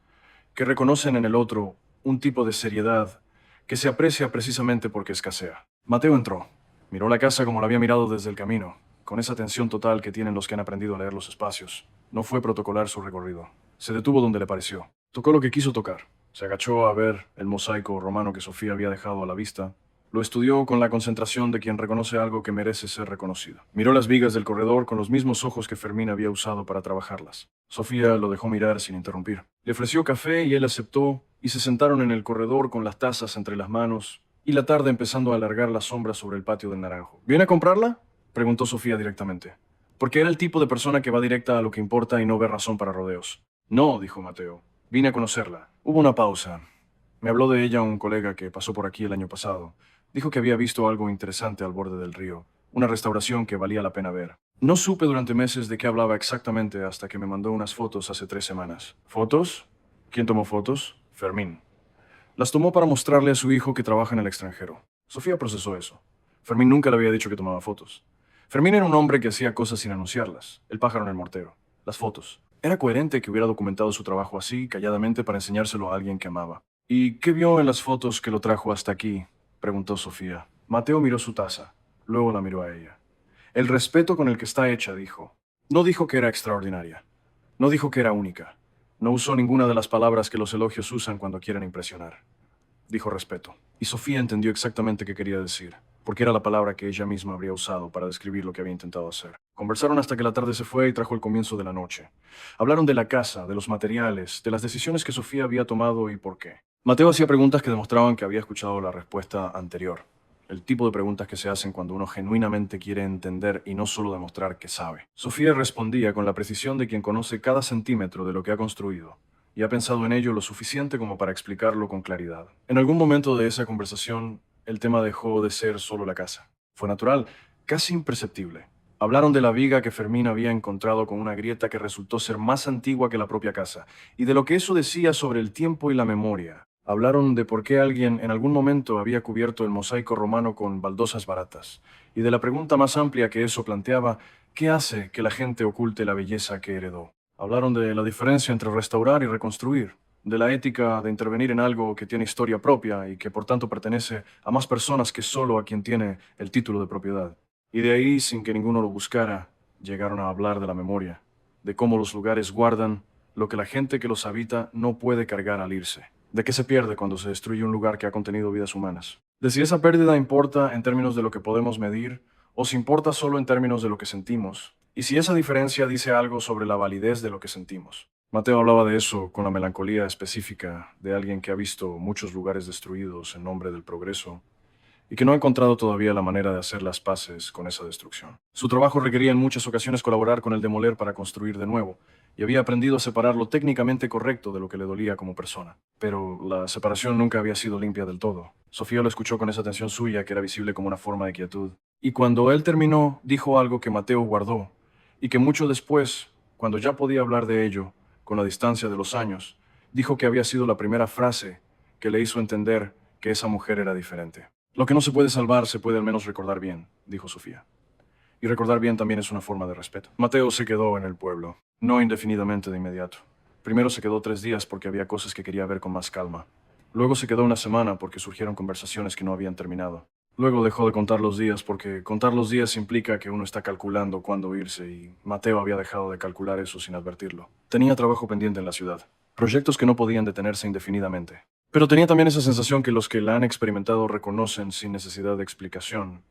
que reconocen en el otro un tipo de seriedad que se aprecia precisamente porque escasea. Mateo entró. Miró la casa como la había mirado desde el camino, con esa atención total que tienen los que han aprendido a leer los espacios. No fue protocolar su recorrido. Se detuvo donde le pareció. Tocó lo que quiso tocar. Se agachó a ver el mosaico romano que Sofía había dejado a la vista. Lo estudió con la concentración de quien reconoce algo que merece ser reconocido. Miró las vigas del corredor con los mismos ojos que Fermín había usado para trabajarlas. Sofía lo dejó mirar sin interrumpir. Le ofreció café y él aceptó, y se sentaron en el corredor con las tazas entre las manos, y la tarde empezando a alargar la sombra sobre el patio del Naranjo. ¿Viene a comprarla?, preguntó Sofía directamente. Porque era el tipo de persona que va directa a lo que importa y no ve razón para rodeos. No, dijo Mateo. Vine a conocerla. Hubo una pausa. Me habló de ella un colega que pasó por aquí el año pasado. Dijo que había visto algo interesante al borde del río, una restauración que valía la pena ver. No supe durante meses de qué hablaba exactamente hasta que me mandó unas fotos hace 3 semanas. ¿Fotos? ¿Quién tomó fotos? Fermín. Las tomó para mostrarle a su hijo que trabaja en el extranjero. Sofía procesó eso. Fermín nunca le había dicho que tomaba fotos. Fermín era un hombre que hacía cosas sin anunciarlas. El pájaro en el mortero. Las fotos. Era coherente que hubiera documentado su trabajo así, calladamente, para enseñárselo a alguien que amaba. ¿Y qué vio en las fotos que lo trajo hasta aquí?, preguntó Sofía. Mateo miró su taza. Luego la miró a ella. El respeto con el que está hecha, dijo. No dijo que era extraordinaria. No dijo que era única. No usó ninguna de las palabras que los elogios usan cuando quieren impresionar. Dijo respeto. Y Sofía entendió exactamente qué quería decir, porque era la palabra que ella misma habría usado para describir lo que había intentado hacer. Conversaron hasta que la tarde se fue y trajo el comienzo de la noche. Hablaron de la casa, de los materiales, de las decisiones que Sofía había tomado y por qué. Mateo hacía preguntas que demostraban que había escuchado la respuesta anterior. El tipo de preguntas que se hacen cuando uno genuinamente quiere entender y no solo demostrar que sabe. Sofía respondía con la precisión de quien conoce cada centímetro de lo que ha construido y ha pensado en ello lo suficiente como para explicarlo con claridad. En algún momento de esa conversación, el tema dejó de ser solo la casa. Fue natural, casi imperceptible. Hablaron de la viga que Fermín había encontrado con una grieta que resultó ser más antigua que la propia casa, y de lo que eso decía sobre el tiempo y la memoria. Hablaron de por qué alguien en algún momento había cubierto el mosaico romano con baldosas baratas, y de la pregunta más amplia que eso planteaba: ¿qué hace que la gente oculte la belleza que heredó? Hablaron de la diferencia entre restaurar y reconstruir, de la ética de intervenir en algo que tiene historia propia y que por tanto pertenece a más personas que solo a quien tiene el título de propiedad. Y de ahí, sin que ninguno lo buscara, llegaron a hablar de la memoria, de cómo los lugares guardan lo que la gente que los habita no puede cargar al irse, de qué se pierde cuando se destruye un lugar que ha contenido vidas humanas, de si esa pérdida importa en términos de lo que podemos medir o si importa solo en términos de lo que sentimos, y si esa diferencia dice algo sobre la validez de lo que sentimos. Mateo hablaba de eso con la melancolía específica de alguien que ha visto muchos lugares destruidos en nombre del progreso y que no ha encontrado todavía la manera de hacer las paces con esa destrucción. Su trabajo requería en muchas ocasiones colaborar con el demoler para construir de nuevo, y había aprendido a separar lo técnicamente correcto de lo que le dolía como persona. Pero la separación nunca había sido limpia del todo. Sofía lo escuchó con esa atención suya que era visible como una forma de quietud. Y cuando él terminó, dijo algo que Mateo guardó, y que mucho después, cuando ya podía hablar de ello, con la distancia de los años, dijo que había sido la primera frase que le hizo entender que esa mujer era diferente. Lo que no se puede salvar se puede al menos recordar bien, dijo Sofía. Y recordar bien también es una forma de respeto. Mateo se quedó en el pueblo, no indefinidamente de inmediato. Primero se quedó 3 días porque había cosas que quería ver con más calma. Luego se quedó una semana porque surgieron conversaciones que no habían terminado. Luego dejó de contar los días porque contar los días implica que uno está calculando cuándo irse y Mateo había dejado de calcular eso sin advertirlo. Tenía trabajo pendiente en la ciudad, proyectos que no podían detenerse indefinidamente. Pero tenía también esa sensación que los que la han experimentado reconocen sin necesidad de explicación.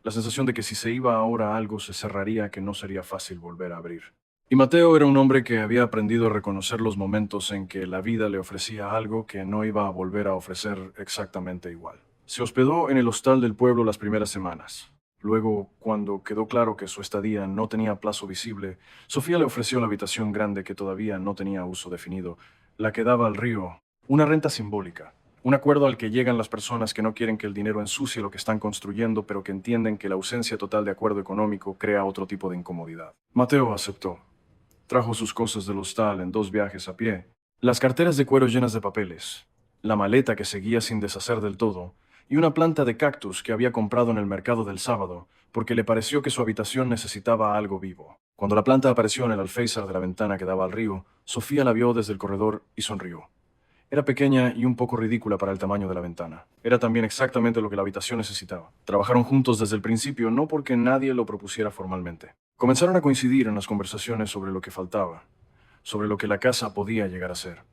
La sensación de que si se iba ahora algo se cerraría que no sería fácil volver a abrir. Y Mateo era un hombre que había aprendido a reconocer los momentos en que la vida le ofrecía algo que no iba a volver a ofrecer exactamente igual. Se hospedó en el hostal del pueblo las primeras semanas. Luego, cuando quedó claro que su estadía no tenía plazo visible, Sofía le ofreció la habitación grande que todavía no tenía uso definido, la que daba al río, una renta simbólica. Un acuerdo al que llegan las personas que no quieren que el dinero ensucie lo que están construyendo, pero que entienden que la ausencia total de acuerdo económico crea otro tipo de incomodidad. Mateo aceptó. Trajo sus cosas del hostal en 2 viajes a pie. Las carteras de cuero llenas de papeles, la maleta que seguía sin deshacer del todo, y una planta de cactus que había comprado en el mercado del sábado, porque le pareció que su habitación necesitaba algo vivo. Cuando la planta apareció en el alféizar de la ventana que daba al río, Sofía la vio desde el corredor y sonrió. Era pequeña y un poco ridícula para el tamaño de la ventana. Era también exactamente lo que la habitación necesitaba. Trabajaron juntos desde el principio, no porque nadie lo propusiera formalmente. Comenzaron a coincidir en las conversaciones sobre lo que faltaba, sobre lo que la casa podía llegar a ser.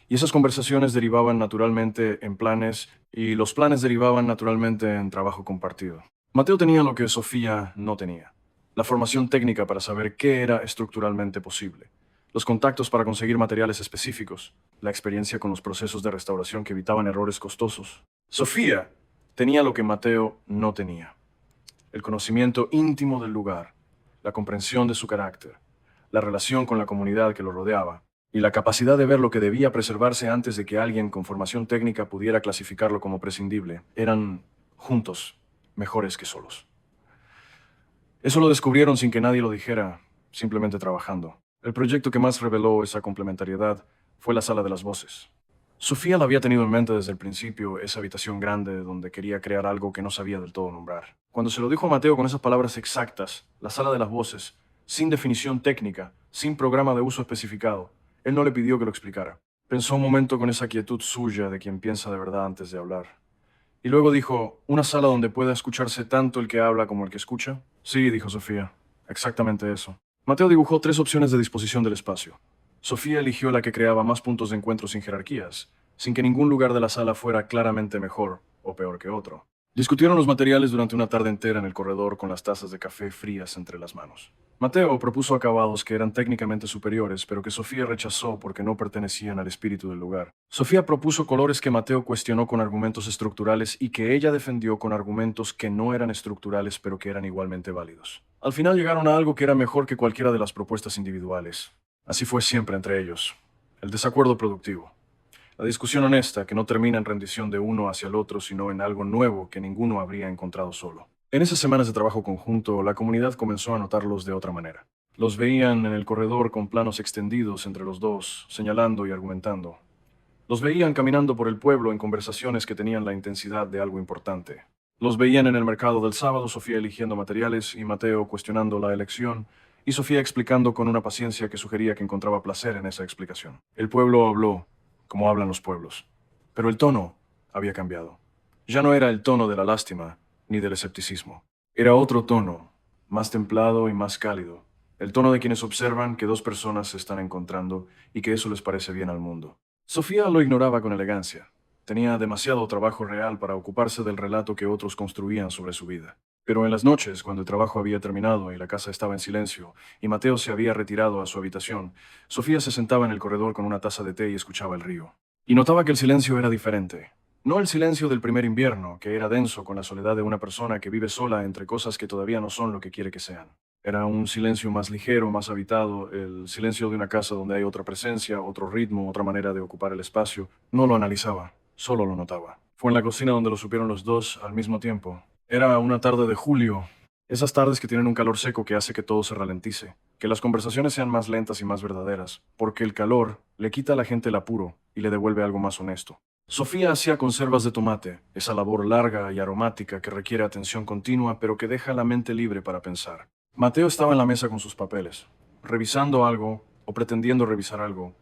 Y esas conversaciones derivaban naturalmente en planes, y los planes derivaban naturalmente en trabajo compartido. Mateo tenía lo que Sofía no tenía: la formación técnica para saber qué era estructuralmente posible, los contactos para conseguir materiales específicos, la experiencia con los procesos de restauración que evitaban errores costosos. Sofía tenía lo que Mateo no tenía: el conocimiento íntimo del lugar, la comprensión de su carácter, la relación con la comunidad que lo rodeaba, y la capacidad de ver lo que debía preservarse antes de que alguien con formación técnica pudiera clasificarlo como prescindible. Eran, juntos, mejores que solos. Eso lo descubrieron sin que nadie lo dijera, simplemente trabajando. El proyecto que más reveló esa complementariedad fue la sala de las voces. Sofía la había tenido en mente desde el principio, esa habitación grande donde quería crear algo que no sabía del todo nombrar. Cuando se lo dijo a Mateo con esas palabras exactas, la sala de las voces, sin definición técnica, sin programa de uso especificado, él no le pidió que lo explicara. Pensó un momento con esa quietud suya de quien piensa de verdad antes de hablar. Y luego dijo: ¿una sala donde pueda escucharse tanto el que habla como el que escucha? Sí, dijo Sofía. Exactamente eso. Mateo dibujó 3 opciones de disposición del espacio. Sofía eligió la que creaba más puntos de encuentro sin jerarquías, sin que ningún lugar de la sala fuera claramente mejor o peor que otro. Discutieron los materiales durante una tarde entera en el corredor con las tazas de café frías entre las manos. Mateo propuso acabados que eran técnicamente superiores, pero que Sofía rechazó porque no pertenecían al espíritu del lugar. Sofía propuso colores que Mateo cuestionó con argumentos estructurales y que ella defendió con argumentos que no eran estructurales, pero que eran igualmente válidos. Al final llegaron a algo que era mejor que cualquiera de las propuestas individuales. Así fue siempre entre ellos: el desacuerdo productivo. La discusión honesta que no termina en rendición de uno hacia el otro, sino en algo nuevo que ninguno habría encontrado solo. En esas semanas de trabajo conjunto, la comunidad comenzó a notarlos de otra manera. Los veían en el corredor con planos extendidos entre los dos, señalando y argumentando. Los veían caminando por el pueblo en conversaciones que tenían la intensidad de algo importante. Los veían en el mercado del sábado, Sofía eligiendo materiales y Mateo cuestionando la elección, y Sofía explicando con una paciencia que sugería que encontraba placer en esa explicación. El pueblo habló, como hablan los pueblos, pero el tono había cambiado. Ya no era el tono de la lástima ni del escepticismo. Era otro tono, más templado y más cálido. El tono de quienes observan que 2 personas se están encontrando y que eso les parece bien al mundo. Sofía lo ignoraba con elegancia. Tenía demasiado trabajo real para ocuparse del relato que otros construían sobre su vida. Pero en las noches, cuando el trabajo había terminado y la casa estaba en silencio, y Mateo se había retirado a su habitación, Sofía se sentaba en el corredor con una taza de té y escuchaba el río. Y notaba que el silencio era diferente. No el silencio del primer invierno, que era denso con la soledad de una persona que vive sola entre cosas que todavía no son lo que quiere que sean. Era un silencio más ligero, más habitado, el silencio de una casa donde hay otra presencia, otro ritmo, otra manera de ocupar el espacio. No lo analizaba, solo lo notaba. Fue en la cocina donde lo supieron los dos al mismo tiempo. Era una tarde de julio, esas tardes que tienen un calor seco que hace que todo se ralentice, que las conversaciones sean más lentas y más verdaderas, porque el calor le quita a la gente el apuro y le devuelve algo más honesto. Sofía hacía conservas de tomate, esa labor larga y aromática que requiere atención continua, pero que deja la mente libre para pensar. Mateo estaba en la mesa con sus papeles, revisando algo o pretendiendo revisar algo,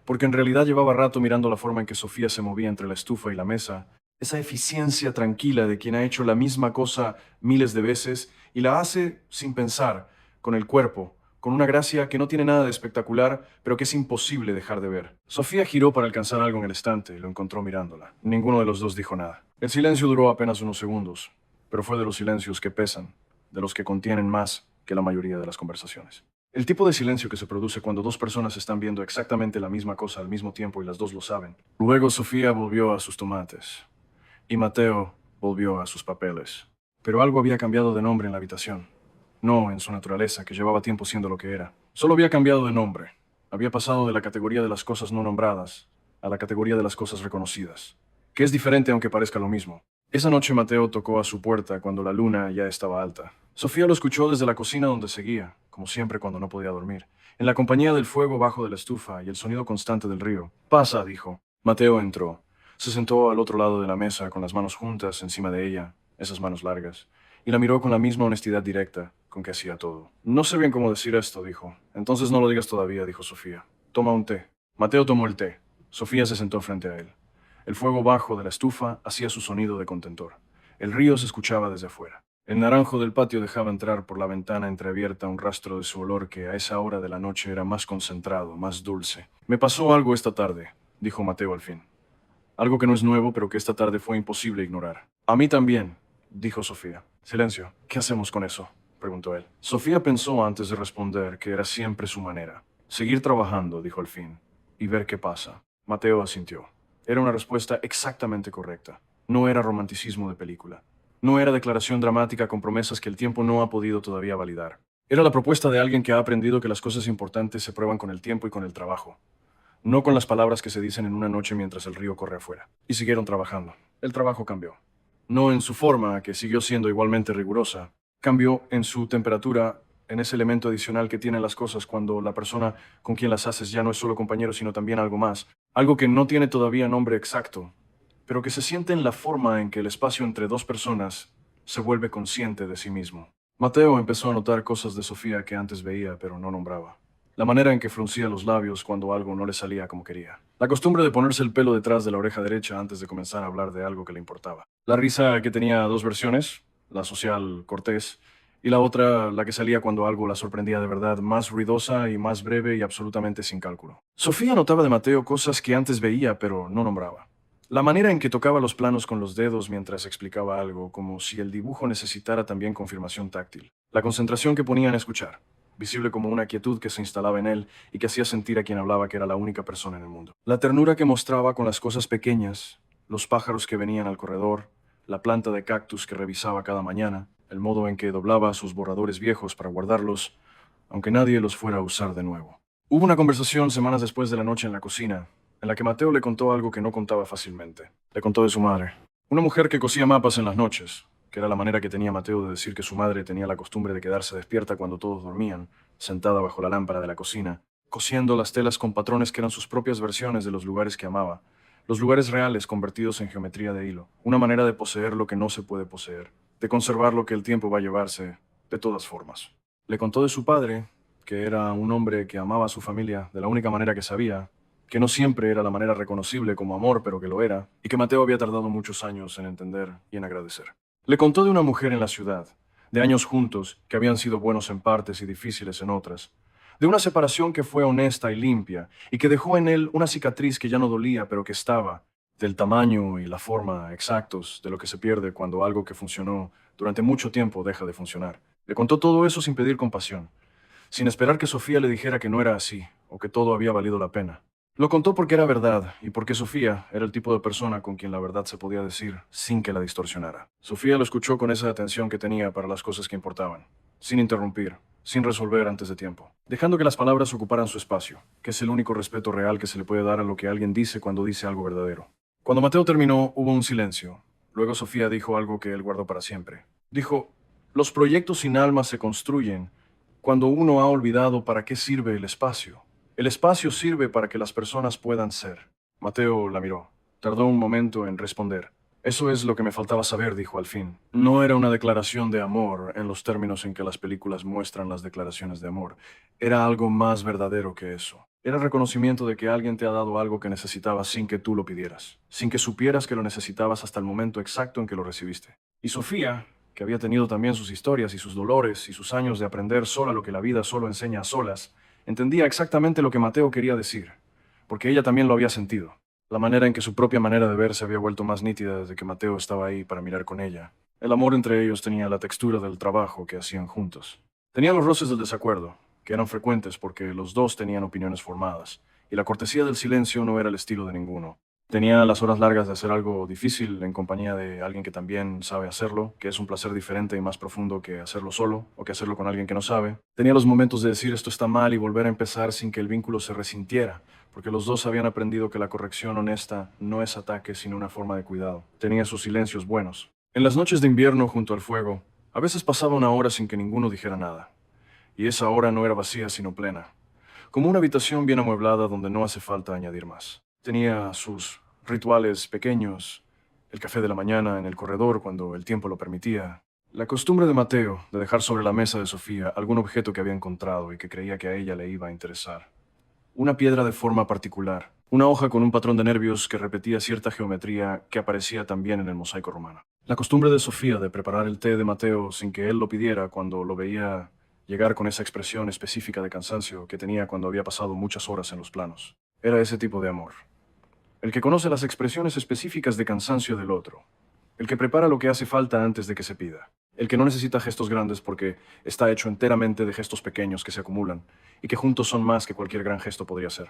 porque en realidad llevaba rato mirando la forma en que Sofía se movía entre la estufa y la mesa, esa eficiencia tranquila de quien ha hecho la misma cosa miles de veces y la hace sin pensar, con el cuerpo, con una gracia que no tiene nada de espectacular, pero que es imposible dejar de ver. Sofía giró para alcanzar algo en el estante y lo encontró mirándola. Ninguno de los dos dijo nada. El silencio duró apenas unos segundos, pero fue de los silencios que pesan, de los que contienen más que la mayoría de las conversaciones. El tipo de silencio que se produce cuando dos personas están viendo exactamente la misma cosa al mismo tiempo y las dos lo saben. Luego Sofía volvió a sus tomates y Mateo volvió a sus papeles. Pero algo había cambiado de nombre en la habitación. No en su naturaleza, que llevaba tiempo siendo lo que era. Solo había cambiado de nombre. Había pasado de la categoría de las cosas no nombradas a la categoría de las cosas reconocidas, que es diferente aunque parezca lo mismo. Esa noche Mateo tocó a su puerta cuando la luna ya estaba alta. Sofía lo escuchó desde la cocina donde seguía, como siempre cuando no podía dormir, en la compañía del fuego bajo de la estufa y el sonido constante del río. Pasa, dijo. Mateo entró. Se sentó al otro lado de la mesa con las manos juntas encima de ella, esas manos largas, y la miró con la misma honestidad directa con que hacía todo. No sé bien cómo decir esto, dijo. Entonces no lo digas todavía, dijo Sofía. Toma un té. Mateo tomó el té. Sofía se sentó frente a él. El fuego bajo de la estufa hacía su sonido de contentor. El río se escuchaba desde afuera. El naranjo del patio dejaba entrar por la ventana entreabierta un rastro de su olor que a esa hora de la noche era más concentrado, más dulce. Me pasó algo esta tarde, dijo Mateo al fin. Algo que no es nuevo, pero que esta tarde fue imposible ignorar. A mí también, dijo Sofía. Silencio. ¿Qué hacemos con eso?, preguntó él. Sofía pensó antes de responder que era siempre su manera. Seguir trabajando, dijo al fin, y ver qué pasa. Mateo asintió. Era una respuesta exactamente correcta. No era romanticismo de película. No era declaración dramática con promesas que el tiempo no ha podido todavía validar. Era la propuesta de alguien que ha aprendido que las cosas importantes se prueban con el tiempo y con el trabajo, no con las palabras que se dicen en una noche mientras el río corre afuera. Y siguieron trabajando. El trabajo cambió. No en su forma, que siguió siendo igualmente rigurosa. Cambió en su temperatura, en ese elemento adicional que tienen las cosas cuando la persona con quien las haces ya no es solo compañero, sino también algo más. Algo que no tiene todavía nombre exacto, pero que se siente en la forma en que el espacio entre dos personas se vuelve consciente de sí mismo. Mateo empezó a notar cosas de Sofía que antes veía, pero no nombraba. La manera en que fruncía los labios cuando algo no le salía como quería. La costumbre de ponerse el pelo detrás de la oreja derecha antes de comenzar a hablar de algo que le importaba. La risa que tenía dos versiones, la social cortés, y la otra, la que salía cuando algo la sorprendía de verdad, más ruidosa y más breve y absolutamente sin cálculo. Sofía notaba de Mateo cosas que antes veía, pero no nombraba. La manera en que tocaba los planos con los dedos mientras explicaba algo, como si el dibujo necesitara también confirmación táctil. La concentración que ponía en escuchar, visible como una quietud que se instalaba en él y que hacía sentir a quien hablaba que era la única persona en el mundo. La ternura que mostraba con las cosas pequeñas, los pájaros que venían al corredor, la planta de cactus que revisaba cada mañana, el modo en que doblaba sus borradores viejos para guardarlos, aunque nadie los fuera a usar de nuevo. Hubo una conversación semanas después de la noche en la cocina, en la que Mateo le contó algo que no contaba fácilmente. Le contó de su madre. Una mujer que cosía mapas en las noches, que era la manera que tenía Mateo de decir que su madre tenía la costumbre de quedarse despierta cuando todos dormían, sentada bajo la lámpara de la cocina, cosiendo las telas con patrones que eran sus propias versiones de los lugares que amaba, los lugares reales convertidos en geometría de hilo, una manera de poseer lo que no se puede poseer, de conservar lo que el tiempo va a llevarse, de todas formas. Le contó de su padre, que era un hombre que amaba a su familia de la única manera que sabía, que no siempre era la manera reconocible como amor, pero que lo era, y que Mateo había tardado muchos años en entender y en agradecer. Le contó de una mujer en la ciudad, de años juntos que habían sido buenos en partes y difíciles en otras, de una separación que fue honesta y limpia, y que dejó en él una cicatriz que ya no dolía, pero que estaba, del tamaño y la forma exactos de lo que se pierde cuando algo que funcionó durante mucho tiempo deja de funcionar. Le contó todo eso sin pedir compasión, sin esperar que Sofía le dijera que no era así, o que todo había valido la pena. Lo contó porque era verdad y porque Sofía era el tipo de persona con quien la verdad se podía decir sin que la distorsionara. Sofía lo escuchó con esa atención que tenía para las cosas que importaban, sin interrumpir, sin resolver antes de tiempo, dejando que las palabras ocuparan su espacio, que es el único respeto real que se le puede dar a lo que alguien dice cuando dice algo verdadero. Cuando Mateo terminó, hubo un silencio. Luego Sofía dijo algo que él guardó para siempre. Dijo, los proyectos sin alma se construyen cuando uno ha olvidado para qué sirve el espacio. El espacio sirve para que las personas puedan ser. Mateo la miró. Tardó un momento en responder. Eso es lo que me faltaba saber, dijo al fin. No era una declaración de amor en los términos en que las películas muestran las declaraciones de amor. Era algo más verdadero que eso. Era el reconocimiento de que alguien te ha dado algo que necesitabas sin que tú lo pidieras, sin que supieras que lo necesitabas hasta el momento exacto en que lo recibiste. Y Sofía, que había tenido también sus historias y sus dolores y sus años de aprender sola lo que la vida solo enseña a solas, entendía exactamente lo que Mateo quería decir, porque ella también lo había sentido. La manera en que su propia manera de ver se había vuelto más nítida desde que Mateo estaba ahí para mirar con ella. El amor entre ellos tenía la textura del trabajo que hacían juntos. Tenía los roces del desacuerdo, que eran frecuentes porque los dos tenían opiniones formadas, y la cortesía del silencio no era el estilo de ninguno. Tenía las horas largas de hacer algo difícil en compañía de alguien que también sabe hacerlo, que es un placer diferente y más profundo que hacerlo solo o que hacerlo con alguien que no sabe. Tenía los momentos de decir esto está mal y volver a empezar sin que el vínculo se resintiera, porque los dos habían aprendido que la corrección honesta no es ataque sino una forma de cuidado. Tenía sus silencios buenos. En las noches de invierno junto al fuego, a veces pasaba una hora sin que ninguno dijera nada, y esa hora no era vacía sino plena, como una habitación bien amueblada donde no hace falta añadir más. Tenía sus rituales pequeños, el café de la mañana en el corredor cuando el tiempo lo permitía, la costumbre de Mateo de dejar sobre la mesa de Sofía algún objeto que había encontrado y que creía que a ella le iba a interesar. Una piedra de forma particular, una hoja con un patrón de nervios que repetía cierta geometría que aparecía también en el mosaico romano. La costumbre de Sofía de preparar el té de Mateo sin que él lo pidiera cuando lo veía llegar con esa expresión específica de cansancio que tenía cuando había pasado muchas horas en los planos. Era ese tipo de amor. El que conoce las expresiones específicas de cansancio del otro. El que prepara lo que hace falta antes de que se pida. El que no necesita gestos grandes porque está hecho enteramente de gestos pequeños que se acumulan y que juntos son más que cualquier gran gesto podría ser.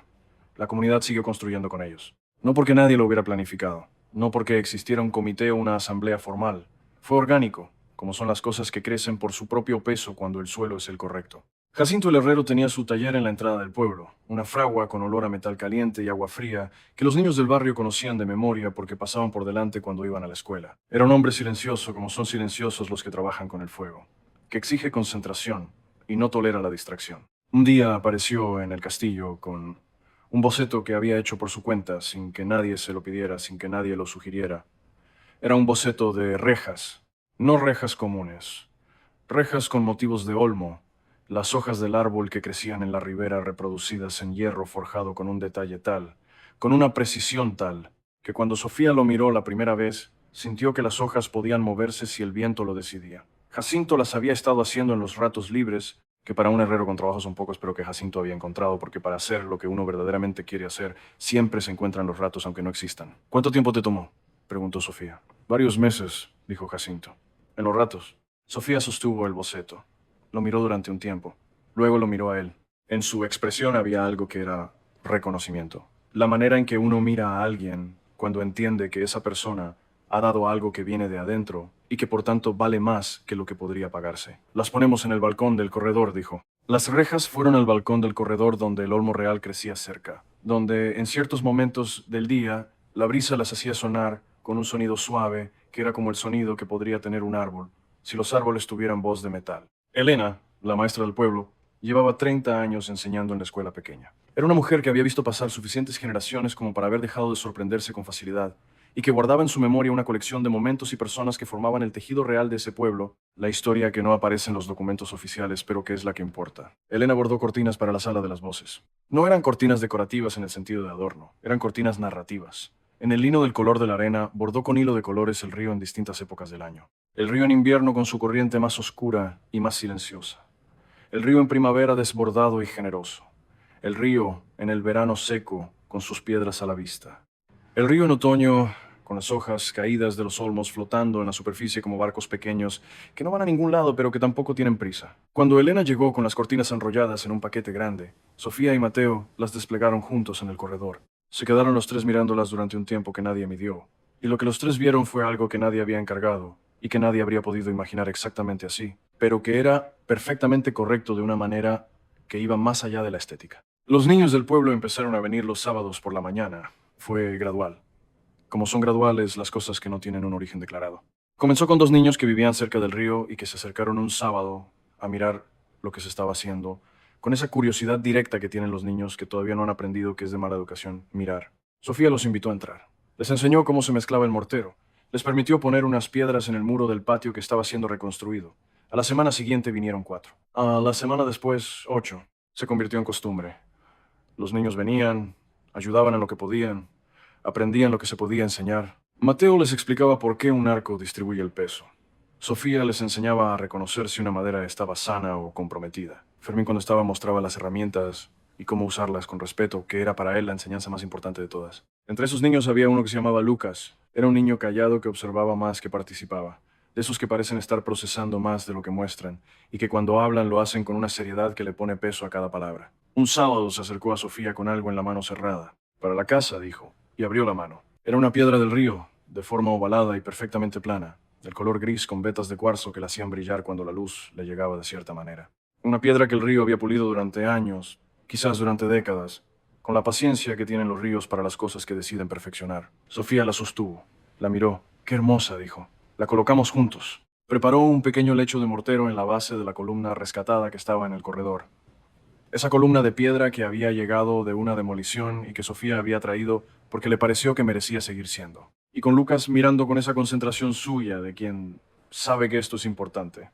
La comunidad siguió construyendo con ellos. No porque nadie lo hubiera planificado, no porque existiera un comité o una asamblea formal. Fue orgánico, como son las cosas que crecen por su propio peso cuando el suelo es el correcto. Jacinto el herrero tenía su taller en la entrada del pueblo, una fragua con olor a metal caliente y agua fría que los niños del barrio conocían de memoria porque pasaban por delante cuando iban a la escuela. Era un hombre silencioso, como son silenciosos los que trabajan con el fuego, que exige concentración y no tolera la distracción. Un día apareció en el castillo con un boceto que había hecho por su cuenta, sin que nadie se lo pidiera, sin que nadie lo sugiriera. Era un boceto de rejas, no rejas comunes, rejas con motivos de olmo, las hojas del árbol que crecían en la ribera reproducidas en hierro forjado con un detalle tal, con una precisión tal, que cuando Sofía lo miró la primera vez, sintió que las hojas podían moverse si el viento lo decidía. Jacinto las había estado haciendo en los ratos libres, que para un herrero con trabajo son pocos, pero que Jacinto había encontrado, porque para hacer lo que uno verdaderamente quiere hacer, siempre se encuentran los ratos aunque no existan. ¿Cuánto tiempo te tomó?, preguntó Sofía. Varios meses, dijo Jacinto. ¿En los ratos? Sofía sostuvo el boceto. Lo miró durante un tiempo. Luego lo miró a él. En su expresión había algo que era reconocimiento. La manera en que uno mira a alguien cuando entiende que esa persona ha dado algo que viene de adentro y que por tanto vale más que lo que podría pagarse. Las ponemos en el balcón del corredor, dijo. Las rejas fueron al balcón del corredor donde el olmo real crecía cerca, donde en ciertos momentos del día la brisa las hacía sonar con un sonido suave que era como el sonido que podría tener un árbol si los árboles tuvieran voz de metal. Elena, la maestra del pueblo, llevaba 30 años enseñando en la escuela pequeña. Era una mujer que había visto pasar suficientes generaciones como para haber dejado de sorprenderse con facilidad y que guardaba en su memoria una colección de momentos y personas que formaban el tejido real de ese pueblo, la historia que no aparece en los documentos oficiales, pero que es la que importa. Elena bordó cortinas para la sala de las voces. No eran cortinas decorativas en el sentido de adorno, eran cortinas narrativas. En el lino del color de la arena, bordó con hilo de colores el río en distintas épocas del año. El río en invierno con su corriente más oscura y más silenciosa. El río en primavera desbordado y generoso. El río en el verano seco con sus piedras a la vista. El río en otoño con las hojas caídas de los olmos flotando en la superficie como barcos pequeños que no van a ningún lado pero que tampoco tienen prisa. Cuando Elena llegó con las cortinas enrolladas en un paquete grande, Sofía y Mateo las desplegaron juntos en el corredor. Se quedaron los tres mirándolas durante un tiempo que nadie midió, y lo que los tres vieron fue algo que nadie había encargado y que nadie habría podido imaginar exactamente así, pero que era perfectamente correcto de una manera que iba más allá de la estética. Los niños del pueblo empezaron a venir los sábados por la mañana. Fue gradual. Como son graduales las cosas que no tienen un origen declarado. Comenzó con dos niños que vivían cerca del río y que se acercaron un sábado a mirar lo que se estaba haciendo, con esa curiosidad directa que tienen los niños que todavía no han aprendido que es de mala educación mirar. Sofía los invitó a entrar. Les enseñó cómo se mezclaba el mortero. Les permitió poner unas piedras en el muro del patio que estaba siendo reconstruido. A la semana siguiente vinieron 4. A la semana después, 8. Se convirtió en costumbre. Los niños venían, ayudaban en lo que podían, aprendían lo que se podía enseñar. Mateo les explicaba por qué un arco distribuye el peso. Sofía les enseñaba a reconocer si una madera estaba sana o comprometida. Fermín cuando estaba mostraba las herramientas y cómo usarlas con respeto, que era para él la enseñanza más importante de todas. Entre esos niños había uno que se llamaba Lucas. Era un niño callado que observaba más que participaba. De esos que parecen estar procesando más de lo que muestran, y que cuando hablan lo hacen con una seriedad que le pone peso a cada palabra. Un sábado se acercó a Sofía con algo en la mano cerrada. Para la casa, dijo, y abrió la mano. Era una piedra del río, de forma ovalada y perfectamente plana, del color gris con vetas de cuarzo que la hacían brillar cuando la luz le llegaba de cierta manera. Una piedra que el río había pulido durante años, quizás durante décadas, con la paciencia que tienen los ríos para las cosas que deciden perfeccionar. Sofía la sostuvo, la miró. «Qué hermosa», dijo. «La colocamos juntos». Preparó un pequeño lecho de mortero en la base de la columna rescatada que estaba en el corredor. Esa columna de piedra que había llegado de una demolición y que Sofía había traído porque le pareció que merecía seguir siendo. Y con Lucas mirando con esa concentración suya de quien sabe que esto es importante,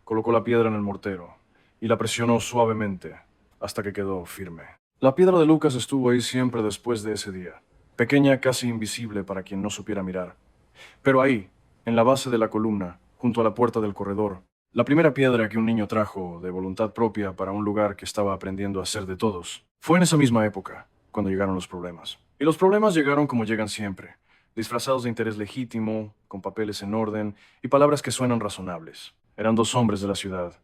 colocó la piedra en el mortero y la presionó suavemente hasta que quedó firme. La piedra de Lucas estuvo ahí siempre después de ese día, pequeña, casi invisible para quien no supiera mirar. Pero ahí, en la base de la columna, junto a la puerta del corredor, la primera piedra que un niño trajo de voluntad propia para un lugar que estaba aprendiendo a ser de todos, fue en esa misma época, cuando llegaron los problemas. Y los problemas llegaron como llegan siempre, disfrazados de interés legítimo, con papeles en orden y palabras que suenan razonables. Eran dos hombres de la ciudad,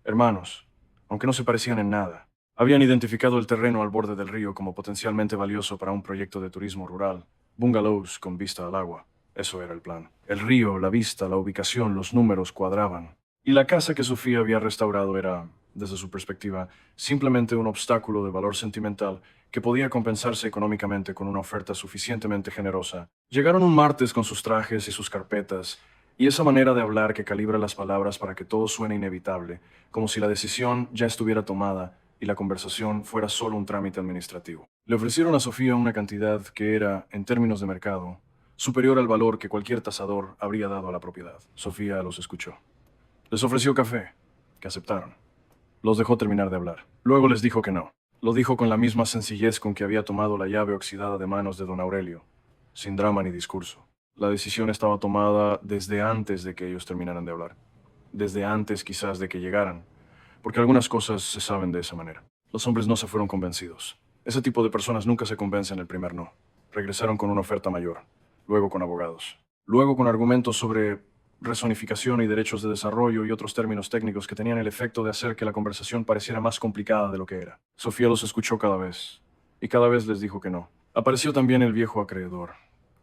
hermanos, aunque no se parecían en nada. Habían identificado el terreno al borde del río como potencialmente valioso para un proyecto de turismo rural, bungalows con vista al agua. Eso era el plan. El río, la vista, la ubicación, los números cuadraban. Y la casa que Sofía había restaurado era, desde su perspectiva, simplemente un obstáculo de valor sentimental que podía compensarse económicamente con una oferta suficientemente generosa. Llegaron un martes con sus trajes y sus carpetas, y esa manera de hablar que calibra las palabras para que todo suene inevitable, como si la decisión ya estuviera tomada y la conversación fuera solo un trámite administrativo. Le ofrecieron a Sofía una cantidad que era, en términos de mercado, superior al valor que cualquier tasador habría dado a la propiedad. Sofía los escuchó. Les ofreció café, que aceptaron. Los dejó terminar de hablar. Luego les dijo que no. Lo dijo con la misma sencillez con que había tomado la llave oxidada de manos de don Aurelio, sin drama ni discurso. La decisión estaba tomada desde antes de que ellos terminaran de hablar. Desde antes quizás de que llegaran, porque algunas cosas se saben de esa manera. Los hombres no se fueron convencidos. Ese tipo de personas nunca se convencen el primer no. Regresaron con una oferta mayor, luego con abogados, luego con argumentos sobre rezonificación y derechos de desarrollo y otros términos técnicos que tenían el efecto de hacer que la conversación pareciera más complicada de lo que era. Sofía los escuchó cada vez, y cada vez les dijo que no. Apareció también el viejo acreedor,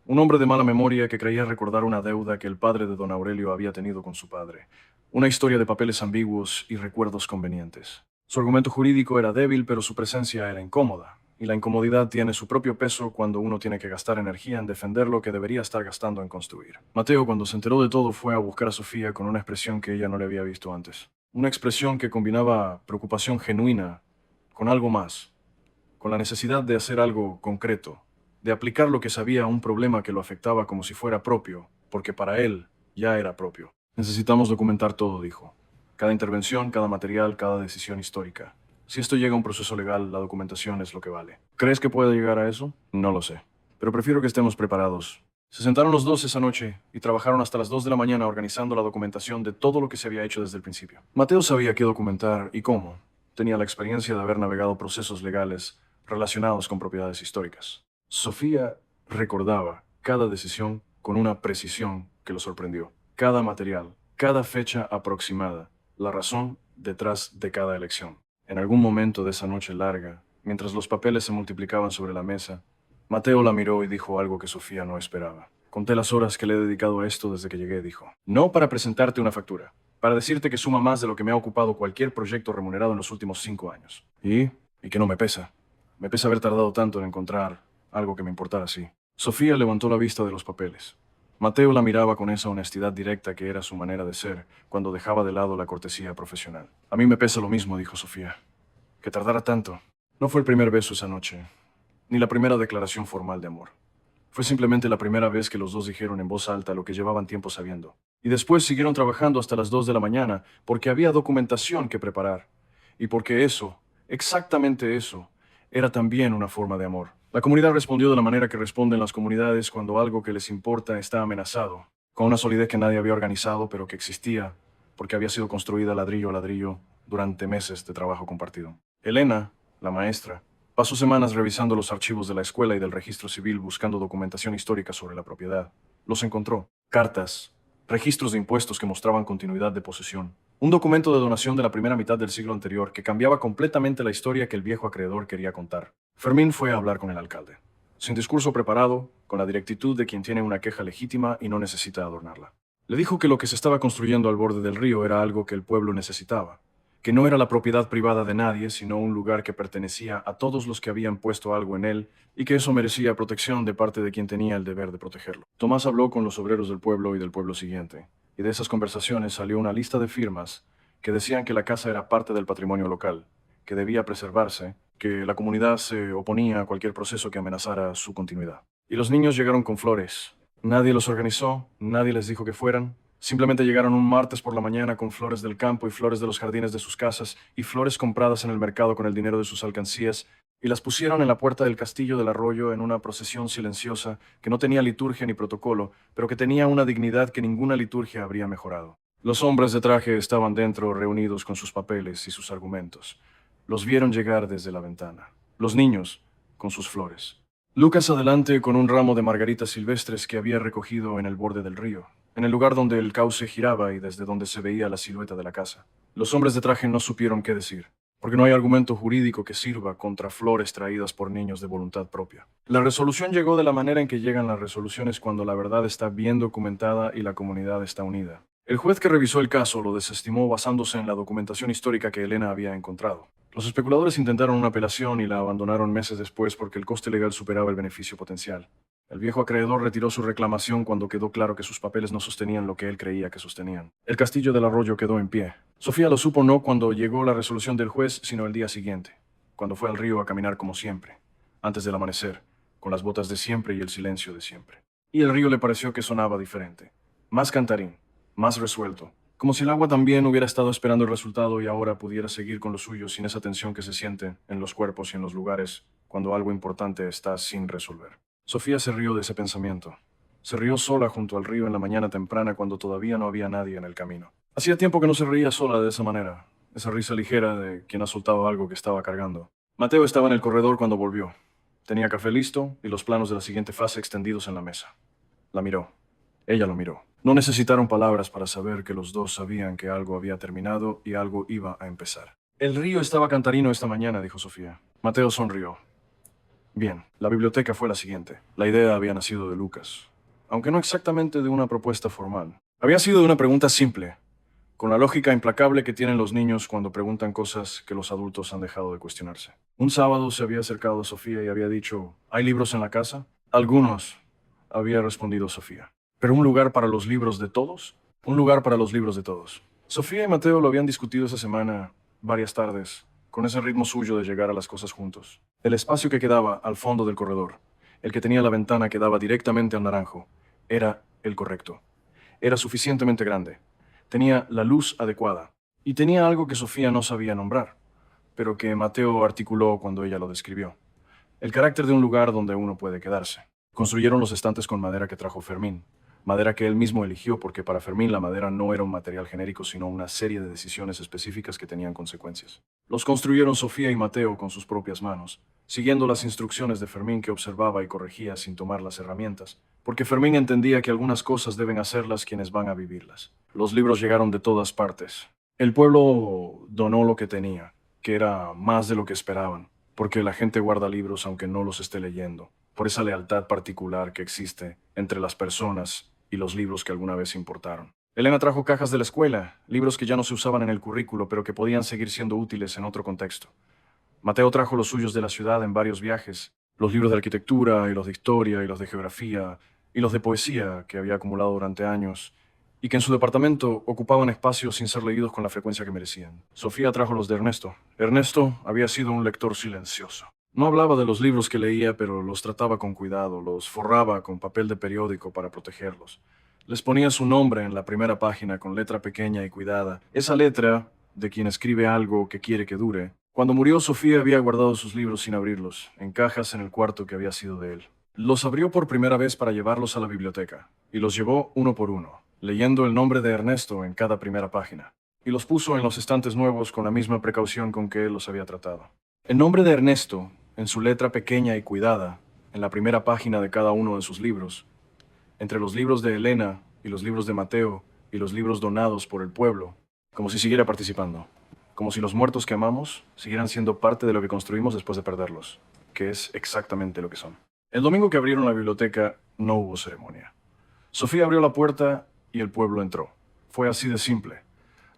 un hombre de mala memoria que creía recordar una deuda que el padre de don Aurelio había tenido con su padre, una historia de papeles ambiguos y recuerdos convenientes. Su argumento jurídico era débil, pero su presencia era incómoda. Y la incomodidad tiene su propio peso cuando uno tiene que gastar energía en defender lo que debería estar gastando en construir. Mateo, cuando se enteró de todo, fue a buscar a Sofía con una expresión que ella no le había visto antes. Una expresión que combinaba preocupación genuina con algo más, con la necesidad de hacer algo concreto, de aplicar lo que sabía a un problema que lo afectaba como si fuera propio, porque para él ya era propio. Necesitamos documentar todo, dijo. Cada intervención, cada material, cada decisión histórica. Si esto llega a un proceso legal, la documentación es lo que vale. ¿Crees que puede llegar a eso? No lo sé. Pero prefiero que estemos preparados. Se sentaron los dos esa noche y trabajaron hasta las 2 de la mañana organizando la documentación de todo lo que se había hecho desde el principio. Mateo sabía qué documentar y cómo. Tenía la experiencia de haber navegado procesos legales relacionados con propiedades históricas. Sofía recordaba cada decisión con una precisión que lo sorprendió. Cada material, cada fecha aproximada, la razón detrás de cada elección. En algún momento de esa noche larga, mientras los papeles se multiplicaban sobre la mesa, Mateo la miró y dijo algo que Sofía no esperaba. Conté las horas que le he dedicado a esto desde que llegué, dijo. No para presentarte una factura, para decirte que suma más de lo que me ha ocupado cualquier proyecto remunerado en los últimos 5 años. Y que no me pesa. Me pesa haber tardado tanto en encontrar algo que me importara así. Sofía levantó la vista de los papeles. Mateo la miraba con esa honestidad directa que era su manera de ser cuando dejaba de lado la cortesía profesional. A mí me pesa lo mismo, dijo Sofía. Que tardara tanto. No fue el primer beso esa noche, ni la primera declaración formal de amor. Fue simplemente la primera vez que los dos dijeron en voz alta lo que llevaban tiempo sabiendo. Y después siguieron trabajando hasta las 2 de la mañana porque había documentación que preparar. Y porque eso, exactamente eso, era también una forma de amor. La comunidad respondió de la manera que responden las comunidades cuando algo que les importa está amenazado, con una solidez que nadie había organizado pero que existía porque había sido construida ladrillo a ladrillo durante meses de trabajo compartido. Elena, la maestra, pasó semanas revisando los archivos de la escuela y del registro civil buscando documentación histórica sobre la propiedad. Los encontró. Cartas, registros de impuestos que mostraban continuidad de posesión. Un documento de donación de la primera mitad del siglo anterior que cambiaba completamente la historia que el viejo acreedor quería contar. Fermín fue a hablar con el alcalde. Sin discurso preparado, con la directitud de quien tiene una queja legítima y no necesita adornarla. Le dijo que lo que se estaba construyendo al borde del río era algo que el pueblo necesitaba, que no era la propiedad privada de nadie, sino un lugar que pertenecía a todos los que habían puesto algo en él, y que eso merecía protección de parte de quien tenía el deber de protegerlo. Tomás habló con los obreros del pueblo y del pueblo siguiente, y de esas conversaciones salió una lista de firmas que decían que la casa era parte del patrimonio local, que debía preservarse, que la comunidad se oponía a cualquier proceso que amenazara su continuidad. Y los niños llegaron con flores. Nadie los organizó, nadie les dijo que fueran. Simplemente llegaron un martes por la mañana con flores del campo y flores de los jardines de sus casas y flores compradas en el mercado con el dinero de sus alcancías y las pusieron en la puerta del castillo del arroyo en una procesión silenciosa que no tenía liturgia ni protocolo, pero que tenía una dignidad que ninguna liturgia habría mejorado. Los hombres de traje estaban dentro reunidos con sus papeles y sus argumentos. Los vieron llegar desde la ventana. Los niños con sus flores. Lucas adelante con un ramo de margaritas silvestres que había recogido en el borde del río, en el lugar donde el cauce giraba y desde donde se veía la silueta de la casa. Los hombres de traje no supieron qué decir, porque no hay argumento jurídico que sirva contra flores traídas por niños de voluntad propia. La resolución llegó de la manera en que llegan las resoluciones cuando la verdad está bien documentada y la comunidad está unida. El juez que revisó el caso lo desestimó basándose en la documentación histórica que Elena había encontrado. Los especuladores intentaron una apelación y la abandonaron meses después porque el coste legal superaba el beneficio potencial. El viejo acreedor retiró su reclamación cuando quedó claro que sus papeles no sostenían lo que él creía que sostenían. El castillo del arroyo quedó en pie. Sofía lo supo no cuando llegó la resolución del juez, sino el día siguiente, cuando fue al río a caminar como siempre, antes del amanecer, con las botas de siempre y el silencio de siempre. Y el río le pareció que sonaba diferente, más cantarín, más resuelto, como si el agua también hubiera estado esperando el resultado y ahora pudiera seguir con lo suyo sin esa tensión que se siente en los cuerpos y en los lugares cuando algo importante está sin resolver. Sofía se rió de ese pensamiento. Se rió sola junto al río en la mañana temprana cuando todavía no había nadie en el camino. Hacía tiempo que no se reía sola de esa manera, esa risa ligera de quien ha soltado algo que estaba cargando. Mateo estaba en el corredor cuando volvió. Tenía café listo y los planos de la siguiente fase extendidos en la mesa. La miró. Ella lo miró. No necesitaron palabras para saber que los dos sabían que algo había terminado y algo iba a empezar. El río estaba cantarino esta mañana, dijo Sofía. Mateo sonrió. Bien, la biblioteca fue la siguiente. La idea había nacido de Lucas, aunque no exactamente de una propuesta formal. Había sido de una pregunta simple, con la lógica implacable que tienen los niños cuando preguntan cosas que los adultos han dejado de cuestionarse. Un sábado se había acercado a Sofía y había dicho, ¿hay libros en la casa? Algunos, había respondido Sofía. ¿Pero un lugar para los libros de todos? Un lugar para los libros de todos. Sofía y Mateo lo habían discutido esa semana, varias tardes, con ese ritmo suyo de llegar a las cosas juntos. El espacio que quedaba al fondo del corredor, el que tenía la ventana que daba directamente al naranjo, era el correcto. Era suficientemente grande. Tenía la luz adecuada. Y tenía algo que Sofía no sabía nombrar, pero que Mateo articuló cuando ella lo describió. El carácter de un lugar donde uno puede quedarse. Construyeron los estantes con madera que trajo Fermín. Madera que él mismo eligió porque para Fermín la madera no era un material genérico, sino una serie de decisiones específicas que tenían consecuencias. Los construyeron Sofía y Mateo con sus propias manos, siguiendo las instrucciones de Fermín, que observaba y corregía sin tomar las herramientas, porque Fermín entendía que algunas cosas deben hacerlas quienes van a vivirlas. Los libros llegaron de todas partes. El pueblo donó lo que tenía, que era más de lo que esperaban, porque la gente guarda libros aunque no los esté leyendo, por esa lealtad particular que existe entre las personas y los libros que alguna vez importaron. Elena trajo cajas de la escuela, libros que ya no se usaban en el currículo, pero que podían seguir siendo útiles en otro contexto. Mateo trajo los suyos de la ciudad en varios viajes, los libros de arquitectura y los de historia y los de geografía y los de poesía que había acumulado durante años y que en su departamento ocupaban espacios sin ser leídos con la frecuencia que merecían. Sofía trajo los de Ernesto. Ernesto había sido un lector silencioso. No hablaba de los libros que leía, pero los trataba con cuidado, los forraba con papel de periódico para protegerlos. Les ponía su nombre en la primera página con letra pequeña y cuidada, esa letra de quien escribe algo que quiere que dure. Cuando murió, Sofía había guardado sus libros sin abrirlos, en cajas en el cuarto que había sido de él. Los abrió por primera vez para llevarlos a la biblioteca, y los llevó uno por uno, leyendo el nombre de Ernesto en cada primera página, y los puso en los estantes nuevos con la misma precaución con que él los había tratado. El nombre de Ernesto, en su letra pequeña y cuidada, en la primera página de cada uno de sus libros, entre los libros de Elena y los libros de Mateo y los libros donados por el pueblo, como si siguiera participando, como si los muertos que amamos siguieran siendo parte de lo que construimos después de perderlos, que es exactamente lo que son. El domingo que abrieron la biblioteca no hubo ceremonia. Sofía abrió la puerta y el pueblo entró. Fue así de simple.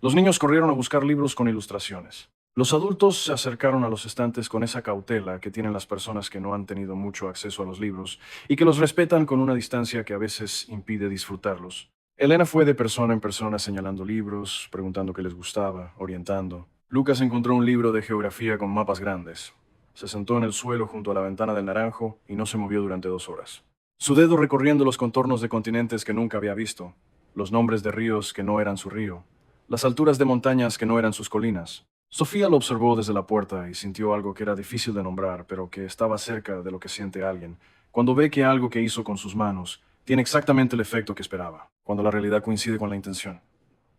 Los niños corrieron a buscar libros con ilustraciones. Los adultos se acercaron a los estantes con esa cautela que tienen las personas que no han tenido mucho acceso a los libros y que los respetan con una distancia que a veces impide disfrutarlos. Elena fue de persona en persona señalando libros, preguntando qué les gustaba, orientando. Lucas encontró un libro de geografía con mapas grandes. Se sentó en el suelo junto a la ventana del naranjo y no se movió durante 2 horas. Su dedo recorriendo los contornos de continentes que nunca había visto, los nombres de ríos que no eran su río, las alturas de montañas que no eran sus colinas. Sofía lo observó desde la puerta y sintió algo que era difícil de nombrar, pero que estaba cerca de lo que siente alguien, cuando ve que algo que hizo con sus manos tiene exactamente el efecto que esperaba, cuando la realidad coincide con la intención,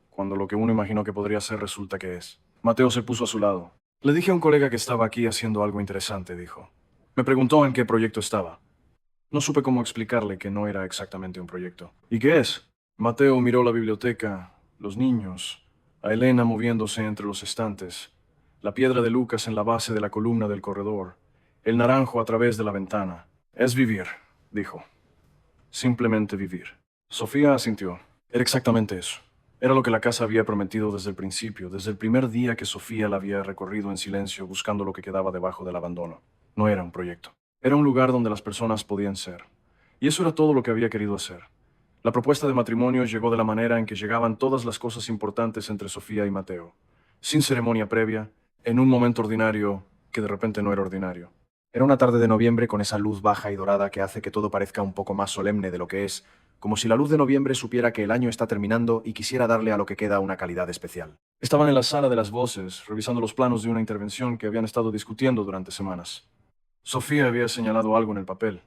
cuando lo que uno imaginó que podría ser resulta que es. Mateo se puso a su lado. Le dije a un colega que estaba aquí haciendo algo interesante, dijo. Me preguntó en qué proyecto estaba. No supe cómo explicarle que no era exactamente un proyecto. ¿Y qué es? Mateo miró la biblioteca, los niños, a Elena moviéndose entre los estantes, la piedra de Lucas en la base de la columna del corredor, el naranjo a través de la ventana. Es vivir, dijo. Simplemente vivir. Sofía asintió. Era exactamente eso. Era lo que la casa había prometido desde el principio, desde el primer día que Sofía la había recorrido en silencio buscando lo que quedaba debajo del abandono. No era un proyecto. Era un lugar donde las personas podían ser. Y eso era todo lo que había querido hacer. La propuesta de matrimonio llegó de la manera en que llegaban todas las cosas importantes entre Sofía y Mateo, sin ceremonia previa, en un momento ordinario que de repente no era ordinario. Era una tarde de noviembre con esa luz baja y dorada que hace que todo parezca un poco más solemne de lo que es, como si la luz de noviembre supiera que el año está terminando y quisiera darle a lo que queda una calidad especial. Estaban en la sala de las voces, revisando los planos de una intervención que habían estado discutiendo durante semanas. Sofía había señalado algo en el papel.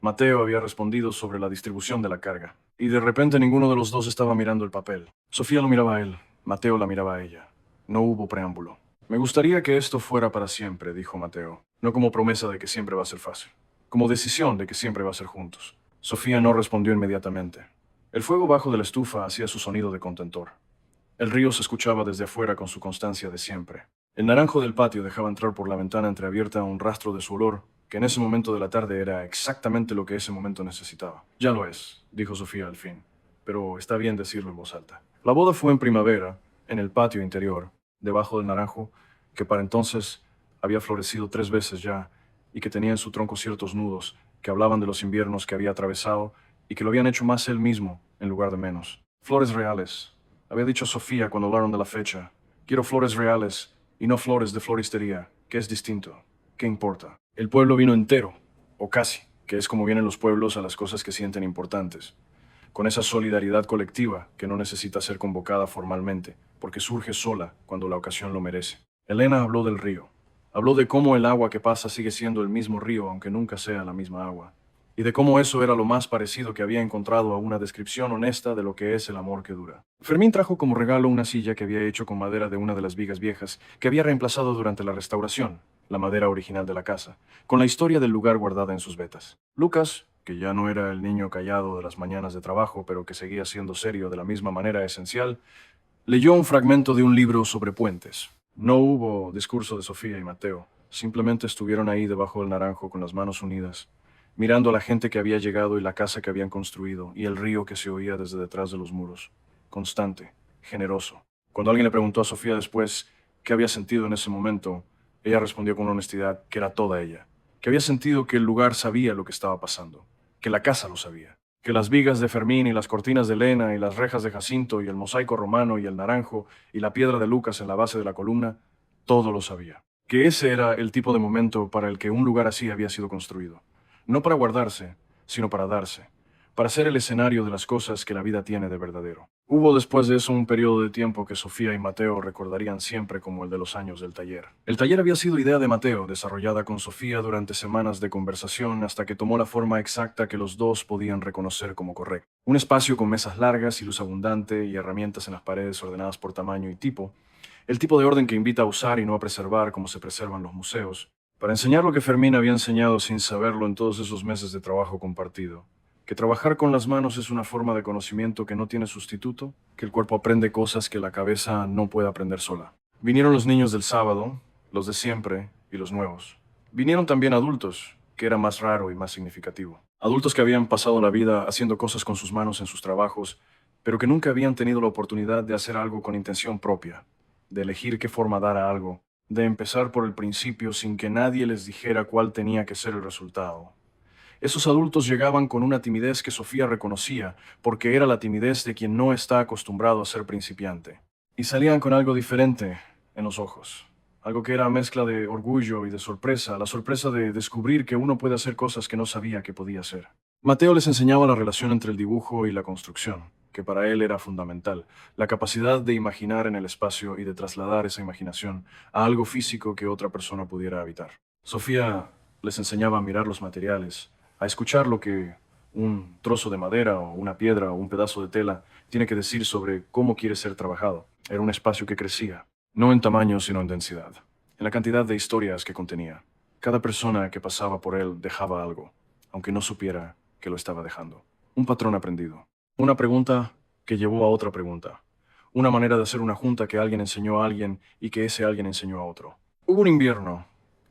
Mateo había respondido sobre la distribución de la carga. Y de repente ninguno de los dos estaba mirando el papel. Sofía lo miraba a él, Mateo la miraba a ella. No hubo preámbulo. Me gustaría que esto fuera para siempre, dijo Mateo. No como promesa de que siempre va a ser fácil. Como decisión de que siempre va a ser juntos. Sofía no respondió inmediatamente. El fuego bajo de la estufa hacía su sonido de contentor. El río se escuchaba desde afuera con su constancia de siempre. El naranjo del patio dejaba entrar por la ventana entreabierta un rastro de su olor, que en ese momento de la tarde era exactamente lo que ese momento necesitaba. Ya lo es, dijo Sofía al fin, pero está bien decirlo en voz alta. La boda fue en primavera, en el patio interior, debajo del naranjo, que para entonces había florecido 3 veces ya, y que tenía en su tronco ciertos nudos que hablaban de los inviernos que había atravesado y que lo habían hecho más él mismo en lugar de menos. Flores reales, había dicho Sofía cuando hablaron de la fecha. Quiero flores reales y no flores de floristería, que es distinto. ¿Qué importa? El pueblo vino entero, o casi, que es como vienen los pueblos a las cosas que sienten importantes, con esa solidaridad colectiva que no necesita ser convocada formalmente, porque surge sola cuando la ocasión lo merece. Elena habló del río. Habló de cómo el agua que pasa sigue siendo el mismo río, aunque nunca sea la misma agua, y de cómo eso era lo más parecido que había encontrado a una descripción honesta de lo que es el amor que dura. Fermín trajo como regalo una silla que había hecho con madera de una de las vigas viejas que había reemplazado durante la restauración, la madera original de la casa, con la historia del lugar guardada en sus vetas. Lucas, que ya no era el niño callado de las mañanas de trabajo, pero que seguía siendo serio de la misma manera esencial, leyó un fragmento de un libro sobre puentes. No hubo discurso de Sofía y Mateo. Simplemente estuvieron ahí debajo del naranjo con las manos unidas, mirando a la gente que había llegado y la casa que habían construido y el río que se oía desde detrás de los muros. Constante, generoso. Cuando alguien le preguntó a Sofía después qué había sentido en ese momento, ella respondió con honestidad que era toda ella, que había sentido que el lugar sabía lo que estaba pasando, que la casa lo sabía, que las vigas de Fermín y las cortinas de Elena y las rejas de Jacinto y el mosaico romano y el naranjo y la piedra de Lucas en la base de la columna, todo lo sabía. Que ese era el tipo de momento para el que un lugar así había sido construido. No para guardarse, sino para darse, para ser el escenario de las cosas que la vida tiene de verdadero. Hubo después de eso un periodo de tiempo que Sofía y Mateo recordarían siempre como el de los años del taller. El taller había sido idea de Mateo, desarrollada con Sofía durante semanas de conversación hasta que tomó la forma exacta que los dos podían reconocer como correcta. Un espacio con mesas largas y luz abundante y herramientas en las paredes ordenadas por tamaño y tipo, el tipo de orden que invita a usar y no a preservar como se preservan los museos, para enseñar lo que Fermín había enseñado sin saberlo en todos esos meses de trabajo compartido. Que trabajar con las manos es una forma de conocimiento que no tiene sustituto, que el cuerpo aprende cosas que la cabeza no puede aprender sola. Vinieron los niños del sábado, los de siempre y los nuevos. Vinieron también adultos, que era más raro y más significativo. Adultos que habían pasado la vida haciendo cosas con sus manos en sus trabajos, pero que nunca habían tenido la oportunidad de hacer algo con intención propia, de elegir qué forma dar a algo, de empezar por el principio sin que nadie les dijera cuál tenía que ser el resultado. Esos adultos llegaban con una timidez que Sofía reconocía, porque era la timidez de quien no está acostumbrado a ser principiante. Y salían con algo diferente en los ojos. Algo que era mezcla de orgullo y de sorpresa, la sorpresa de descubrir que uno puede hacer cosas que no sabía que podía hacer. Mateo les enseñaba la relación entre el dibujo y la construcción, que para él era fundamental, la capacidad de imaginar en el espacio y de trasladar esa imaginación a algo físico que otra persona pudiera habitar. Sofía les enseñaba a mirar los materiales, a escuchar lo que un trozo de madera o una piedra o un pedazo de tela tiene que decir sobre cómo quiere ser trabajado. Era un espacio que crecía, no en tamaño sino en densidad, en la cantidad de historias que contenía. Cada persona que pasaba por él dejaba algo, aunque no supiera que lo estaba dejando. Un patrón aprendido. Una pregunta que llevó a otra pregunta. Una manera de hacer una junta que alguien enseñó a alguien y que ese alguien enseñó a otro. Hubo un invierno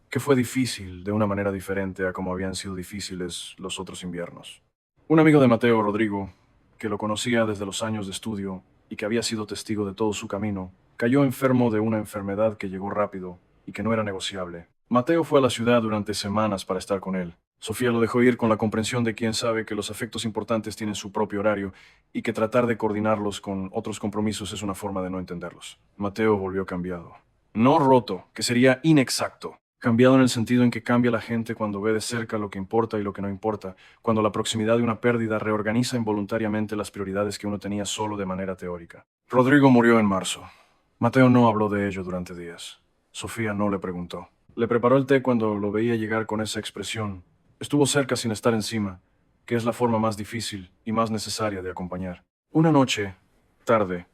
que fue difícil de una manera diferente a como habían sido difíciles los otros inviernos. Un amigo de Mateo, Rodrigo, que lo conocía desde los años de estudio y que había sido testigo de todo su camino, cayó enfermo de una enfermedad que llegó rápido y que no era negociable. Mateo fue a la ciudad durante semanas para estar con él. Sofía lo dejó ir con la comprensión de quien sabe que los afectos importantes tienen su propio horario y que tratar de coordinarlos con otros compromisos es una forma de no entenderlos. Mateo volvió cambiado. No roto, que sería inexacto. Cambiado en el sentido en que cambia la gente cuando ve de cerca lo que importa y lo que no importa, cuando la proximidad de una pérdida reorganiza involuntariamente las prioridades que uno tenía solo de manera teórica. Rodrigo murió en marzo. Mateo no habló de ello durante días. Sofía no le preguntó. Le preparó el té cuando lo veía llegar con esa expresión. Estuvo cerca sin estar encima, que es la forma más difícil y más necesaria de acompañar. Una noche, tarde,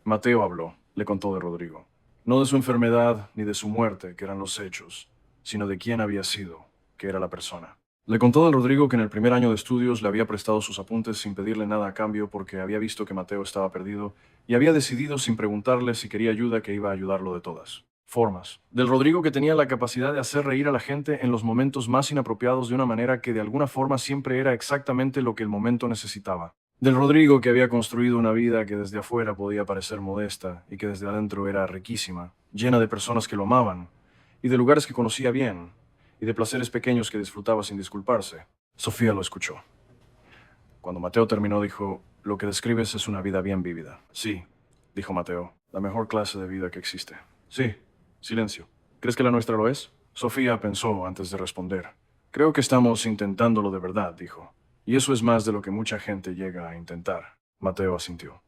Mateo habló, le contó de Rodrigo. No de su enfermedad ni de su muerte, que eran los hechos, sino de quién había sido, que era la persona. Le contó de Rodrigo que en el primer año de estudios le había prestado sus apuntes sin pedirle nada a cambio porque había visto que Mateo estaba perdido y había decidido sin preguntarle si quería ayuda que iba a ayudarlo de todas formas. Del Rodrigo que tenía la capacidad de hacer reír a la gente en los momentos más inapropiados de una manera que de alguna forma siempre era exactamente lo que el momento necesitaba. Del Rodrigo que había construido una vida que desde afuera podía parecer modesta y que desde adentro era riquísima, llena de personas que lo amaban, y de lugares que conocía bien, y de placeres pequeños que disfrutaba sin disculparse. Sofía lo escuchó. Cuando Mateo terminó dijo, lo que describes es una vida bien vívida. Sí, dijo Mateo, la mejor clase de vida que existe. Sí, silencio. ¿Crees que la nuestra lo es? Sofía pensó antes de responder. Creo que estamos intentándolo de verdad, dijo. Y eso es más de lo que mucha gente llega a intentar. Mateo asintió.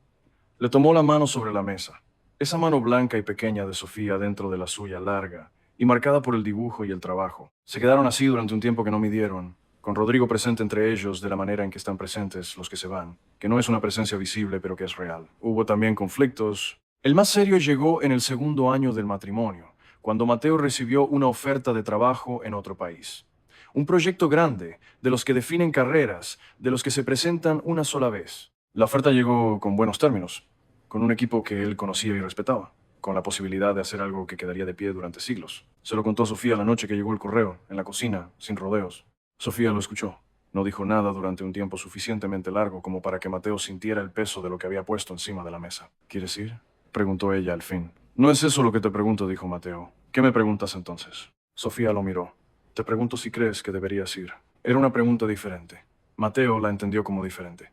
Le tomó la mano sobre la mesa. Esa mano blanca y pequeña de Sofía dentro de la suya larga y marcada por el dibujo y el trabajo. Se quedaron así durante un tiempo que no midieron, con Rodrigo presente entre ellos de la manera en que están presentes los que se van, que no es una presencia visible pero que es real. Hubo también conflictos. El más serio llegó en el segundo año del matrimonio, cuando Mateo recibió una oferta de trabajo en otro país. Un proyecto grande, de los que definen carreras, de los que se presentan una sola vez. La oferta llegó con buenos términos, con un equipo que él conocía y respetaba, con la posibilidad de hacer algo que quedaría de pie durante siglos. Se lo contó a Sofía la noche que llegó el correo, en la cocina, sin rodeos. Sofía lo escuchó. No dijo nada durante un tiempo suficientemente largo como para que Mateo sintiera el peso de lo que había puesto encima de la mesa. ¿Quieres ir?, preguntó ella al fin. No es eso lo que te pregunto, dijo Mateo. ¿Qué me preguntas entonces? Sofía lo miró. Te pregunto si crees que deberías ir. Era una pregunta diferente. Mateo la entendió como diferente.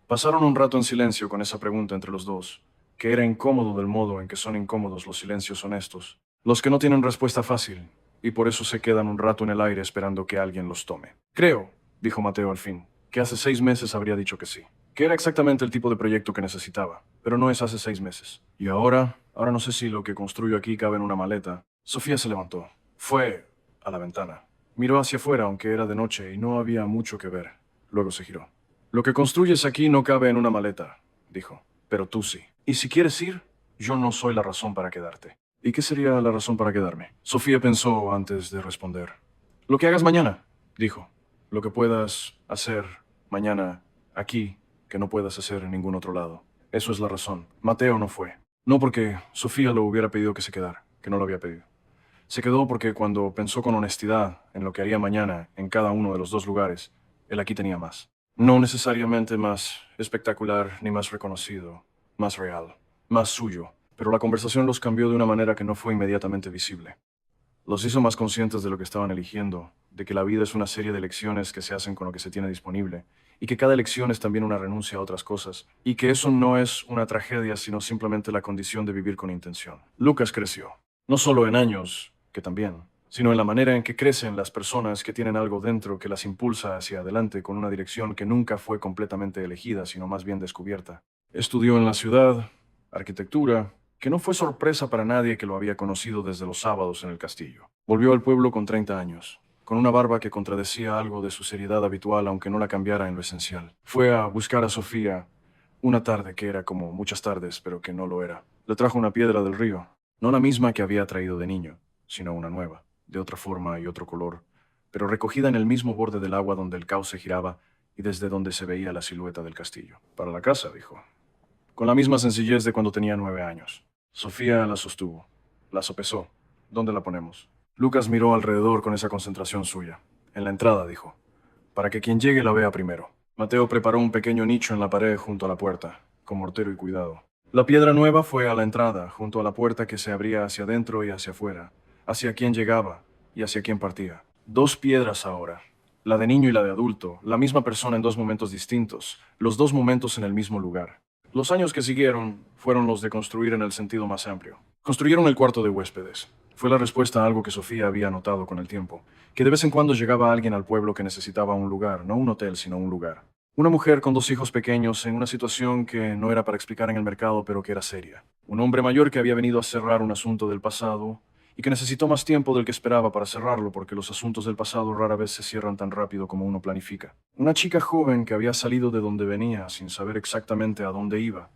Pasaron un rato en silencio con esa pregunta entre los dos, que era incómodo del modo en que son incómodos los silencios honestos, los que no tienen respuesta fácil, y por eso se quedan un rato en el aire esperando que alguien los tome. Creo, dijo Mateo al fin, que hace 6 meses habría dicho que sí, que era exactamente el tipo de proyecto que necesitaba, pero no es hace 6 meses. Y ahora no sé si lo que construyo aquí cabe en una maleta. Sofía se levantó. Fue a la ventana. Miró hacia afuera, aunque era de noche y no había mucho que ver. Luego se giró. Lo que construyes aquí no cabe en una maleta, dijo, pero tú sí. Y si quieres ir, yo no soy la razón para quedarte. ¿Y qué sería la razón para quedarme? Sofía pensó antes de responder. Lo que hagas mañana, dijo. Lo que puedas hacer mañana aquí, que no puedas hacer en ningún otro lado. Eso es la razón. Mateo no fue. No porque Sofía lo hubiera pedido que se quedara, que no lo había pedido. Se quedó porque cuando pensó con honestidad en lo que haría mañana en cada uno de los dos lugares, él aquí tenía más. No necesariamente más espectacular ni más reconocido, más real, más suyo, pero la conversación los cambió de una manera que no fue inmediatamente visible. Los hizo más conscientes de lo que estaban eligiendo, de que la vida es una serie de elecciones que se hacen con lo que se tiene disponible, y que cada elección es también una renuncia a otras cosas, y que eso no es una tragedia, sino simplemente la condición de vivir con intención. Lucas creció, no solo en años, que también, sino en la manera en que crecen las personas que tienen algo dentro que las impulsa hacia adelante con una dirección que nunca fue completamente elegida, sino más bien descubierta. Estudió en la ciudad, arquitectura, que no fue sorpresa para nadie que lo había conocido desde los sábados en el castillo. Volvió al pueblo con 30 años, con una barba que contradecía algo de su seriedad habitual, aunque no la cambiara en lo esencial. Fue a buscar a Sofía una tarde que era como muchas tardes, pero que no lo era. Le trajo una piedra del río, no la misma que había traído de niño, sino una nueva, de otra forma y otro color, pero recogida en el mismo borde del agua donde el cauce giraba y desde donde se veía la silueta del castillo. Para la casa, dijo, con la misma sencillez de cuando tenía 9 años. Sofía la sostuvo, la sopesó. ¿Dónde la ponemos? Lucas miró alrededor con esa concentración suya. En la entrada, dijo, para que quien llegue la vea primero. Mateo preparó un pequeño nicho en la pared junto a la puerta, con mortero y cuidado. La piedra nueva fue a la entrada, junto a la puerta que se abría hacia adentro y hacia afuera, hacia quien llegaba y hacia quien partía. 2 piedras ahora, la de niño y la de adulto, la misma persona en 2 momentos distintos, los 2 momentos en el mismo lugar. Los años que siguieron fueron los de construir en el sentido más amplio. Construyeron el cuarto de huéspedes. Fue la respuesta a algo que Sofía había notado con el tiempo, que de vez en cuando llegaba alguien al pueblo que necesitaba un lugar, no un hotel, sino un lugar. Una mujer con 2 hijos pequeños en una situación que no era para explicar en el mercado, pero que era seria. Un hombre mayor que había venido a cerrar un asunto del pasado y que necesitó más tiempo del que esperaba para cerrarlo, porque los asuntos del pasado rara vez se cierran tan rápido como uno planifica. Una chica joven que había salido de donde venía sin saber exactamente a dónde iba,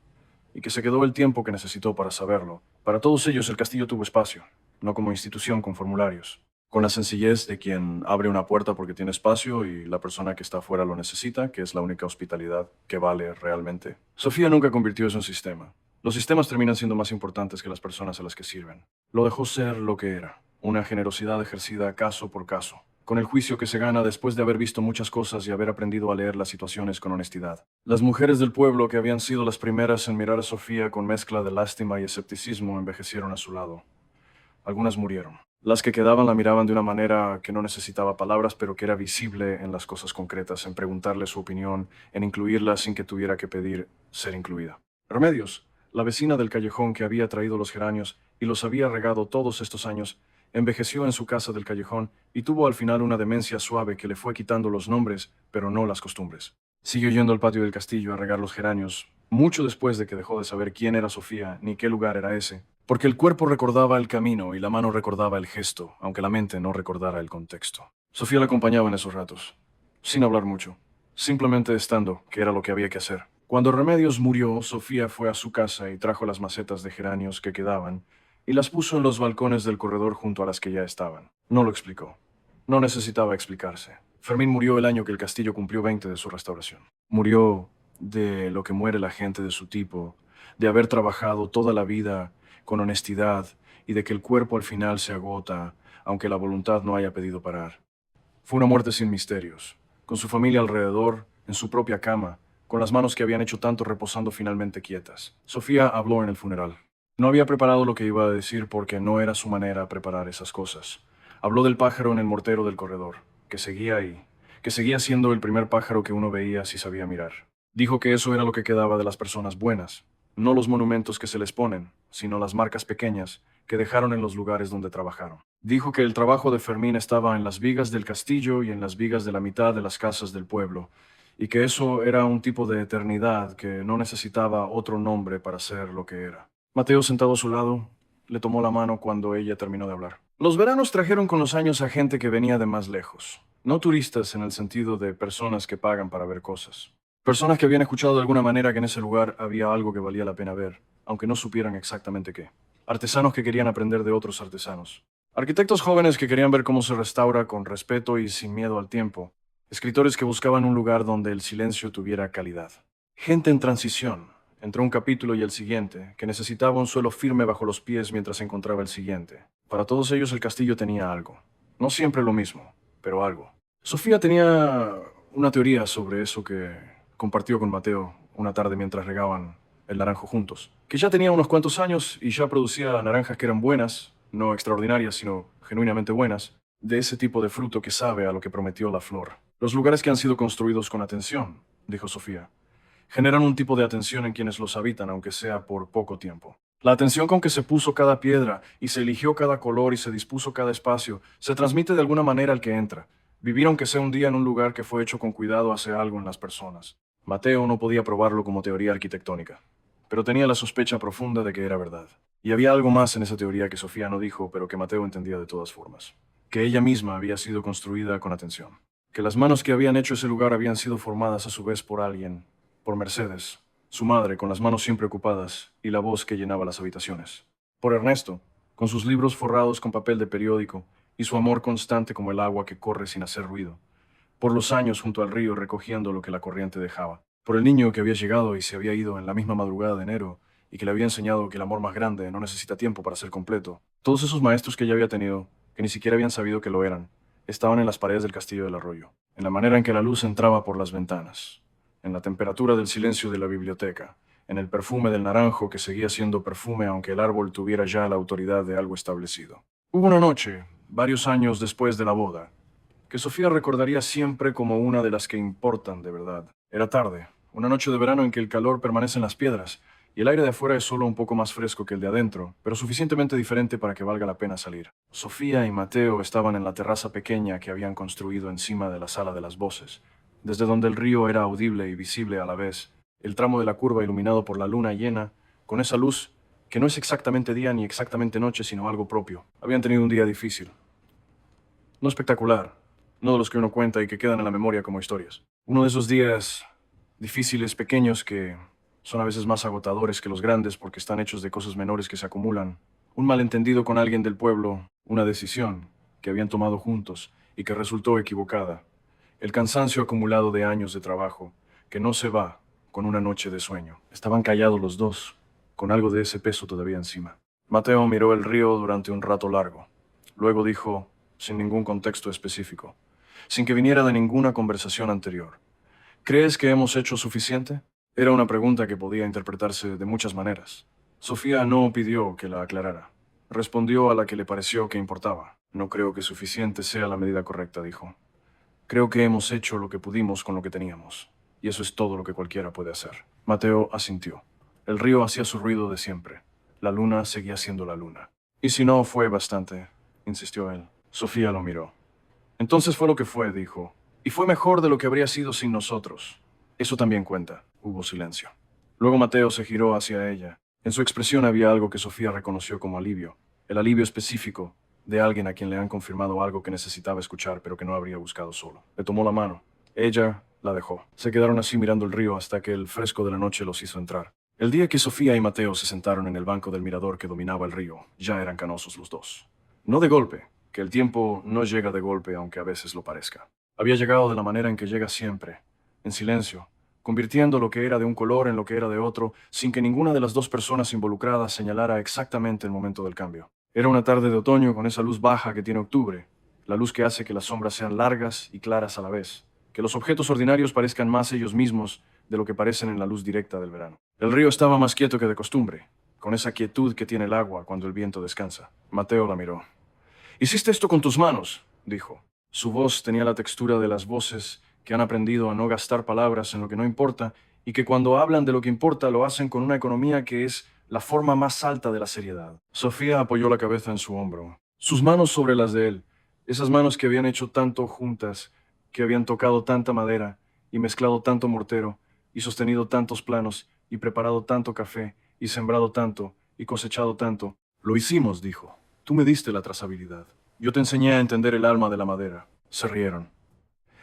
y que se quedó el tiempo que necesitó para saberlo. Para todos ellos el castillo tuvo espacio, no como institución con formularios, con la sencillez de quien abre una puerta porque tiene espacio y la persona que está afuera lo necesita, que es la única hospitalidad que vale realmente. Sofía nunca convirtió eso en sistema. Los sistemas terminan siendo más importantes que las personas a las que sirven. Lo dejó ser lo que era, una generosidad ejercida caso por caso, con el juicio que se gana después de haber visto muchas cosas y haber aprendido a leer las situaciones con honestidad. Las mujeres del pueblo, que habían sido las primeras en mirar a Sofía con mezcla de lástima y escepticismo, envejecieron a su lado. Algunas murieron. Las que quedaban la miraban de una manera que no necesitaba palabras, pero que era visible en las cosas concretas, en preguntarle su opinión, en incluirla sin que tuviera que pedir ser incluida. Remedios, la vecina del callejón que había traído los geranios y los había regado todos estos años, envejeció en su casa del callejón y tuvo al final una demencia suave que le fue quitando los nombres, pero no las costumbres. Siguió yendo al patio del castillo a regar los geranios, mucho después de que dejó de saber quién era Sofía ni qué lugar era ese, porque el cuerpo recordaba el camino y la mano recordaba el gesto, aunque la mente no recordara el contexto. Sofía la acompañaba en esos ratos, sin hablar mucho, simplemente estando, que era lo que había que hacer. Cuando Remedios murió, Sofía fue a su casa y trajo las macetas de geranios que quedaban, y las puso en los balcones del corredor junto a las que ya estaban. No lo explicó. No necesitaba explicarse. Fermín murió el año que el castillo cumplió 20 de su restauración. Murió de lo que muere la gente de su tipo, de haber trabajado toda la vida con honestidad y de que el cuerpo al final se agota, aunque la voluntad no haya pedido parar. Fue una muerte sin misterios, con su familia alrededor, en su propia cama, con las manos que habían hecho tanto reposando finalmente quietas. Sofía habló en el funeral. No había preparado lo que iba a decir porque no era su manera preparar esas cosas. Habló del pájaro en el mortero del corredor, que seguía ahí, que seguía siendo el primer pájaro que uno veía si sabía mirar. Dijo que eso era lo que quedaba de las personas buenas, no los monumentos que se les ponen, sino las marcas pequeñas que dejaron en los lugares donde trabajaron. Dijo que el trabajo de Fermín estaba en las vigas del castillo y en las vigas de la mitad de las casas del pueblo, y que eso era un tipo de eternidad que no necesitaba otro nombre para ser lo que era. Mateo, sentado a su lado, le tomó la mano cuando ella terminó de hablar. Los veranos trajeron con los años a gente que venía de más lejos, no turistas en el sentido de personas que pagan para ver cosas. Personas que habían escuchado de alguna manera que en ese lugar había algo que valía la pena ver, aunque no supieran exactamente qué. Artesanos que querían aprender de otros artesanos. Arquitectos jóvenes que querían ver cómo se restaura con respeto y sin miedo al tiempo. Escritores que buscaban un lugar donde el silencio tuviera calidad. Gente en transición, entre un capítulo y el siguiente, que necesitaba un suelo firme bajo los pies mientras encontraba el siguiente. Para todos ellos el castillo tenía algo. No siempre lo mismo, pero algo. Sofía tenía una teoría sobre eso que compartió con Mateo una tarde mientras regaban el naranjo juntos, que ya tenía unos cuantos años y ya producía naranjas que eran buenas, no extraordinarias, sino genuinamente buenas, de ese tipo de fruto que sabe a lo que prometió la flor. Los lugares que han sido construidos con atención, dijo Sofía, generan un tipo de atención en quienes los habitan, aunque sea por poco tiempo. La atención con que se puso cada piedra y se eligió cada color y se dispuso cada espacio se transmite de alguna manera al que entra. Vivir aunque sea un día en un lugar que fue hecho con cuidado hace algo en las personas. Mateo no podía probarlo como teoría arquitectónica, pero tenía la sospecha profunda de que era verdad. Y había algo más en esa teoría que Sofía no dijo, pero que Mateo entendía de todas formas. Que ella misma había sido construida con atención. Que las manos que habían hecho ese lugar habían sido formadas a su vez por alguien, por Mercedes, su madre con las manos siempre ocupadas y la voz que llenaba las habitaciones. Por Ernesto, con sus libros forrados con papel de periódico y su amor constante como el agua que corre sin hacer ruido. Por los años junto al río recogiendo lo que la corriente dejaba. Por el niño que había llegado y se había ido en la misma madrugada de enero y que le había enseñado que el amor más grande no necesita tiempo para ser completo. Todos esos maestros que ella había tenido, que ni siquiera habían sabido que lo eran, estaban en las paredes del castillo del arroyo, en la manera en que la luz entraba por las ventanas, en la temperatura del silencio de la biblioteca, en el perfume del naranjo que seguía siendo perfume aunque el árbol tuviera ya la autoridad de algo establecido. Hubo una noche, varios años después de la boda, que Sofía recordaría siempre como una de las que importan de verdad. Era tarde, una noche de verano en que el calor permanece en las piedras y el aire de afuera es solo un poco más fresco que el de adentro, pero suficientemente diferente para que valga la pena salir. Sofía y Mateo estaban en la terraza pequeña que habían construido encima de la sala de las voces, desde donde el río era audible y visible a la vez, el tramo de la curva iluminado por la luna llena, con esa luz que no es exactamente día ni exactamente noche, sino algo propio. Habían tenido un día difícil. No espectacular, no de los que uno cuenta y que quedan en la memoria como historias. Uno de esos días difíciles, pequeños, que son a veces más agotadores que los grandes porque están hechos de cosas menores que se acumulan. Un malentendido con alguien del pueblo, una decisión que habían tomado juntos y que resultó equivocada. El cansancio acumulado de años de trabajo, que no se va con una noche de sueño. Estaban callados los dos, con algo de ese peso todavía encima. Mateo miró el río durante un rato largo. Luego dijo, sin ningún contexto específico, sin que viniera de ninguna conversación anterior: ¿crees que hemos hecho suficiente? Era una pregunta que podía interpretarse de muchas maneras. Sofía no pidió que la aclarara. Respondió a la que le pareció que importaba. No creo que suficiente sea la medida correcta, dijo. Creo que hemos hecho lo que pudimos con lo que teníamos. Y eso es todo lo que cualquiera puede hacer. Mateo asintió. El río hacía su ruido de siempre. La luna seguía siendo la luna. Y si no fue bastante, insistió él. Sofía lo miró. Entonces fue lo que fue, dijo. Y fue mejor de lo que habría sido sin nosotros. Eso también cuenta. Hubo silencio. Luego Mateo se giró hacia ella. En su expresión había algo que Sofía reconoció como alivio. El alivio específico de alguien a quien le han confirmado algo que necesitaba escuchar, pero que no habría buscado solo. Le tomó la mano. Ella la dejó. Se quedaron así mirando el río hasta que el fresco de la noche los hizo entrar. El día que Sofía y Mateo se sentaron en el banco del mirador que dominaba el río, ya eran canosos los dos. No de golpe, que el tiempo no llega de golpe aunque a veces lo parezca. Había llegado de la manera en que llega siempre, en silencio, convirtiendo lo que era de un color en lo que era de otro, sin que ninguna de las dos personas involucradas señalara exactamente el momento del cambio. Era una tarde de otoño con esa luz baja que tiene octubre, la luz que hace que las sombras sean largas y claras a la vez, que los objetos ordinarios parezcan más ellos mismos de lo que parecen en la luz directa del verano. El río estaba más quieto que de costumbre, con esa quietud que tiene el agua cuando el viento descansa. Mateo la miró. «Hiciste esto con tus manos», dijo. Su voz tenía la textura de las voces que han aprendido a no gastar palabras en lo que no importa y que cuando hablan de lo que importa lo hacen con una economía que es la forma más alta de la seriedad. Sofía apoyó la cabeza en su hombro, sus manos sobre las de él, esas manos que habían hecho tanto juntas, que habían tocado tanta madera y mezclado tanto mortero y sostenido tantos planos y preparado tanto café y sembrado tanto y cosechado tanto. «Lo hicimos», dijo. «Tú me diste la trazabilidad. Yo te enseñé a entender el alma de la madera». Se rieron.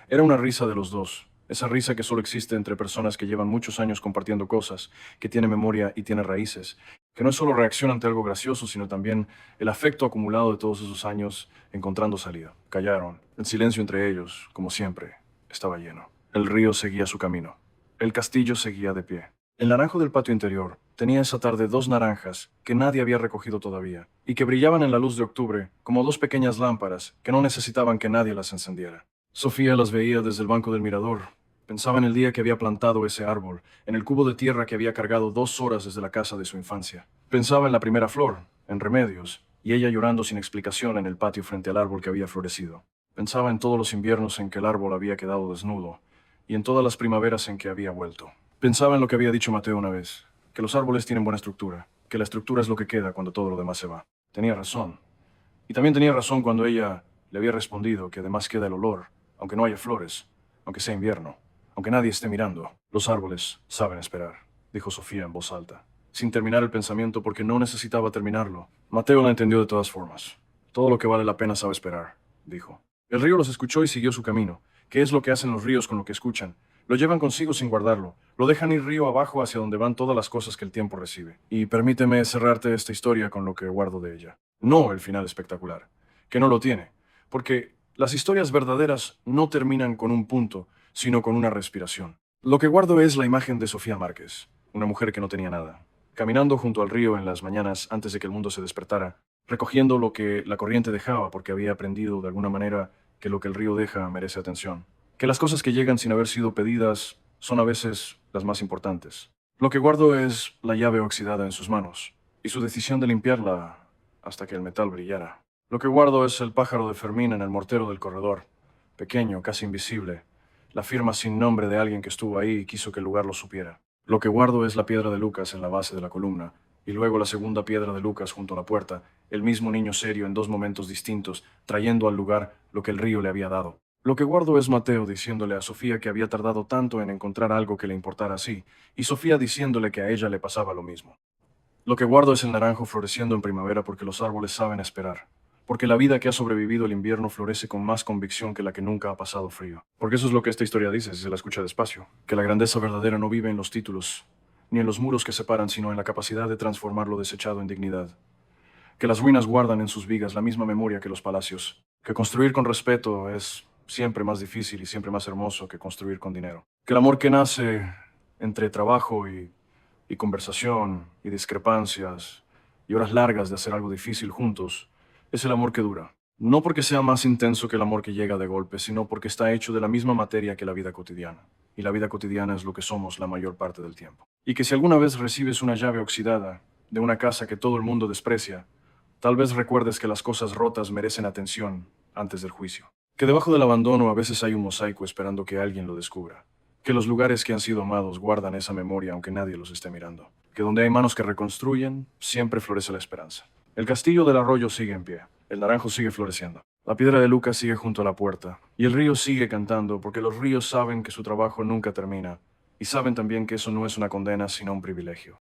Era una risa de los dos, esa risa que solo existe entre personas que llevan muchos años compartiendo cosas, que tiene memoria y tiene raíces, que no es solo reacción ante algo gracioso, sino también el afecto acumulado de todos esos años encontrando salida. Callaron. El silencio entre ellos, como siempre, estaba lleno. El río seguía su camino. El castillo seguía de pie. El naranjo del patio interior tenía esa tarde dos naranjas que nadie había recogido todavía y que brillaban en la luz de octubre como dos pequeñas lámparas que no necesitaban que nadie las encendiera. Sofía las veía desde el banco del mirador. Pensaba en el día que había plantado ese árbol, en el cubo de tierra que había cargado 2 horas desde la casa de su infancia. Pensaba en la primera flor, en Remedios, y ella llorando sin explicación en el patio frente al árbol que había florecido. Pensaba en todos los inviernos en que el árbol había quedado desnudo y en todas las primaveras en que había vuelto. Pensaba en lo que había dicho Mateo una vez, que los árboles tienen buena estructura, que la estructura es lo que queda cuando todo lo demás se va. Tenía razón. Y también tenía razón cuando ella le había respondido que además queda el olor, aunque no haya flores, aunque sea invierno, aunque nadie esté mirando. Los árboles saben esperar, dijo Sofía en voz alta, sin terminar el pensamiento porque no necesitaba terminarlo. Mateo la entendió de todas formas. Todo lo que vale la pena sabe esperar, dijo. El río los escuchó y siguió su camino. ¿Qué es lo que hacen los ríos con lo que escuchan? Lo llevan consigo sin guardarlo. Lo dejan ir río abajo hacia donde van todas las cosas que el tiempo recibe. Y permíteme cerrarte esta historia con lo que guardo de ella. No el final espectacular, que no lo tiene. Porque las historias verdaderas no terminan con un punto, sino con una respiración. Lo que guardo es la imagen de Sofía Márquez, una mujer que no tenía nada, caminando junto al río en las mañanas antes de que el mundo se despertara, recogiendo lo que la corriente dejaba porque había aprendido de alguna manera que lo que el río deja merece atención. Que las cosas que llegan sin haber sido pedidas son a veces las más importantes. Lo que guardo es la llave oxidada en sus manos y su decisión de limpiarla hasta que el metal brillara. Lo que guardo es el pájaro de Fermín en el mortero del corredor, pequeño, casi invisible, la firma sin nombre de alguien que estuvo ahí y quiso que el lugar lo supiera. Lo que guardo es la piedra de Lucas en la base de la columna, y luego la segunda piedra de Lucas junto a la puerta, el mismo niño serio en 2 momentos distintos, trayendo al lugar lo que el río le había dado. Lo que guardo es Mateo diciéndole a Sofía que había tardado tanto en encontrar algo que le importara así, y Sofía diciéndole que a ella le pasaba lo mismo. Lo que guardo es el naranjo floreciendo en primavera porque los árboles saben esperar. Porque la vida que ha sobrevivido el invierno florece con más convicción que la que nunca ha pasado frío. Porque eso es lo que esta historia dice si se la escucha despacio. Que la grandeza verdadera no vive en los títulos, ni en los muros que separan, sino en la capacidad de transformar lo desechado en dignidad. Que las ruinas guardan en sus vigas la misma memoria que los palacios. Que construir con respeto es siempre más difícil y siempre más hermoso que construir con dinero. Que el amor que nace entre trabajo y conversación y discrepancias y horas largas de hacer algo difícil juntos es el amor que dura. No porque sea más intenso que el amor que llega de golpe, sino porque está hecho de la misma materia que la vida cotidiana. Y la vida cotidiana es lo que somos la mayor parte del tiempo. Y que si alguna vez recibes una llave oxidada de una casa que todo el mundo desprecia, tal vez recuerdes que las cosas rotas merecen atención antes del juicio. Que debajo del abandono a veces hay un mosaico esperando que alguien lo descubra. Que los lugares que han sido amados guardan esa memoria aunque nadie los esté mirando. Que donde hay manos que reconstruyen, siempre florece la esperanza. El castillo del arroyo sigue en pie. El naranjo sigue floreciendo. La piedra de Lucas sigue junto a la puerta. Y el río sigue cantando porque los ríos saben que su trabajo nunca termina. Y saben también que eso no es una condena, sino un privilegio.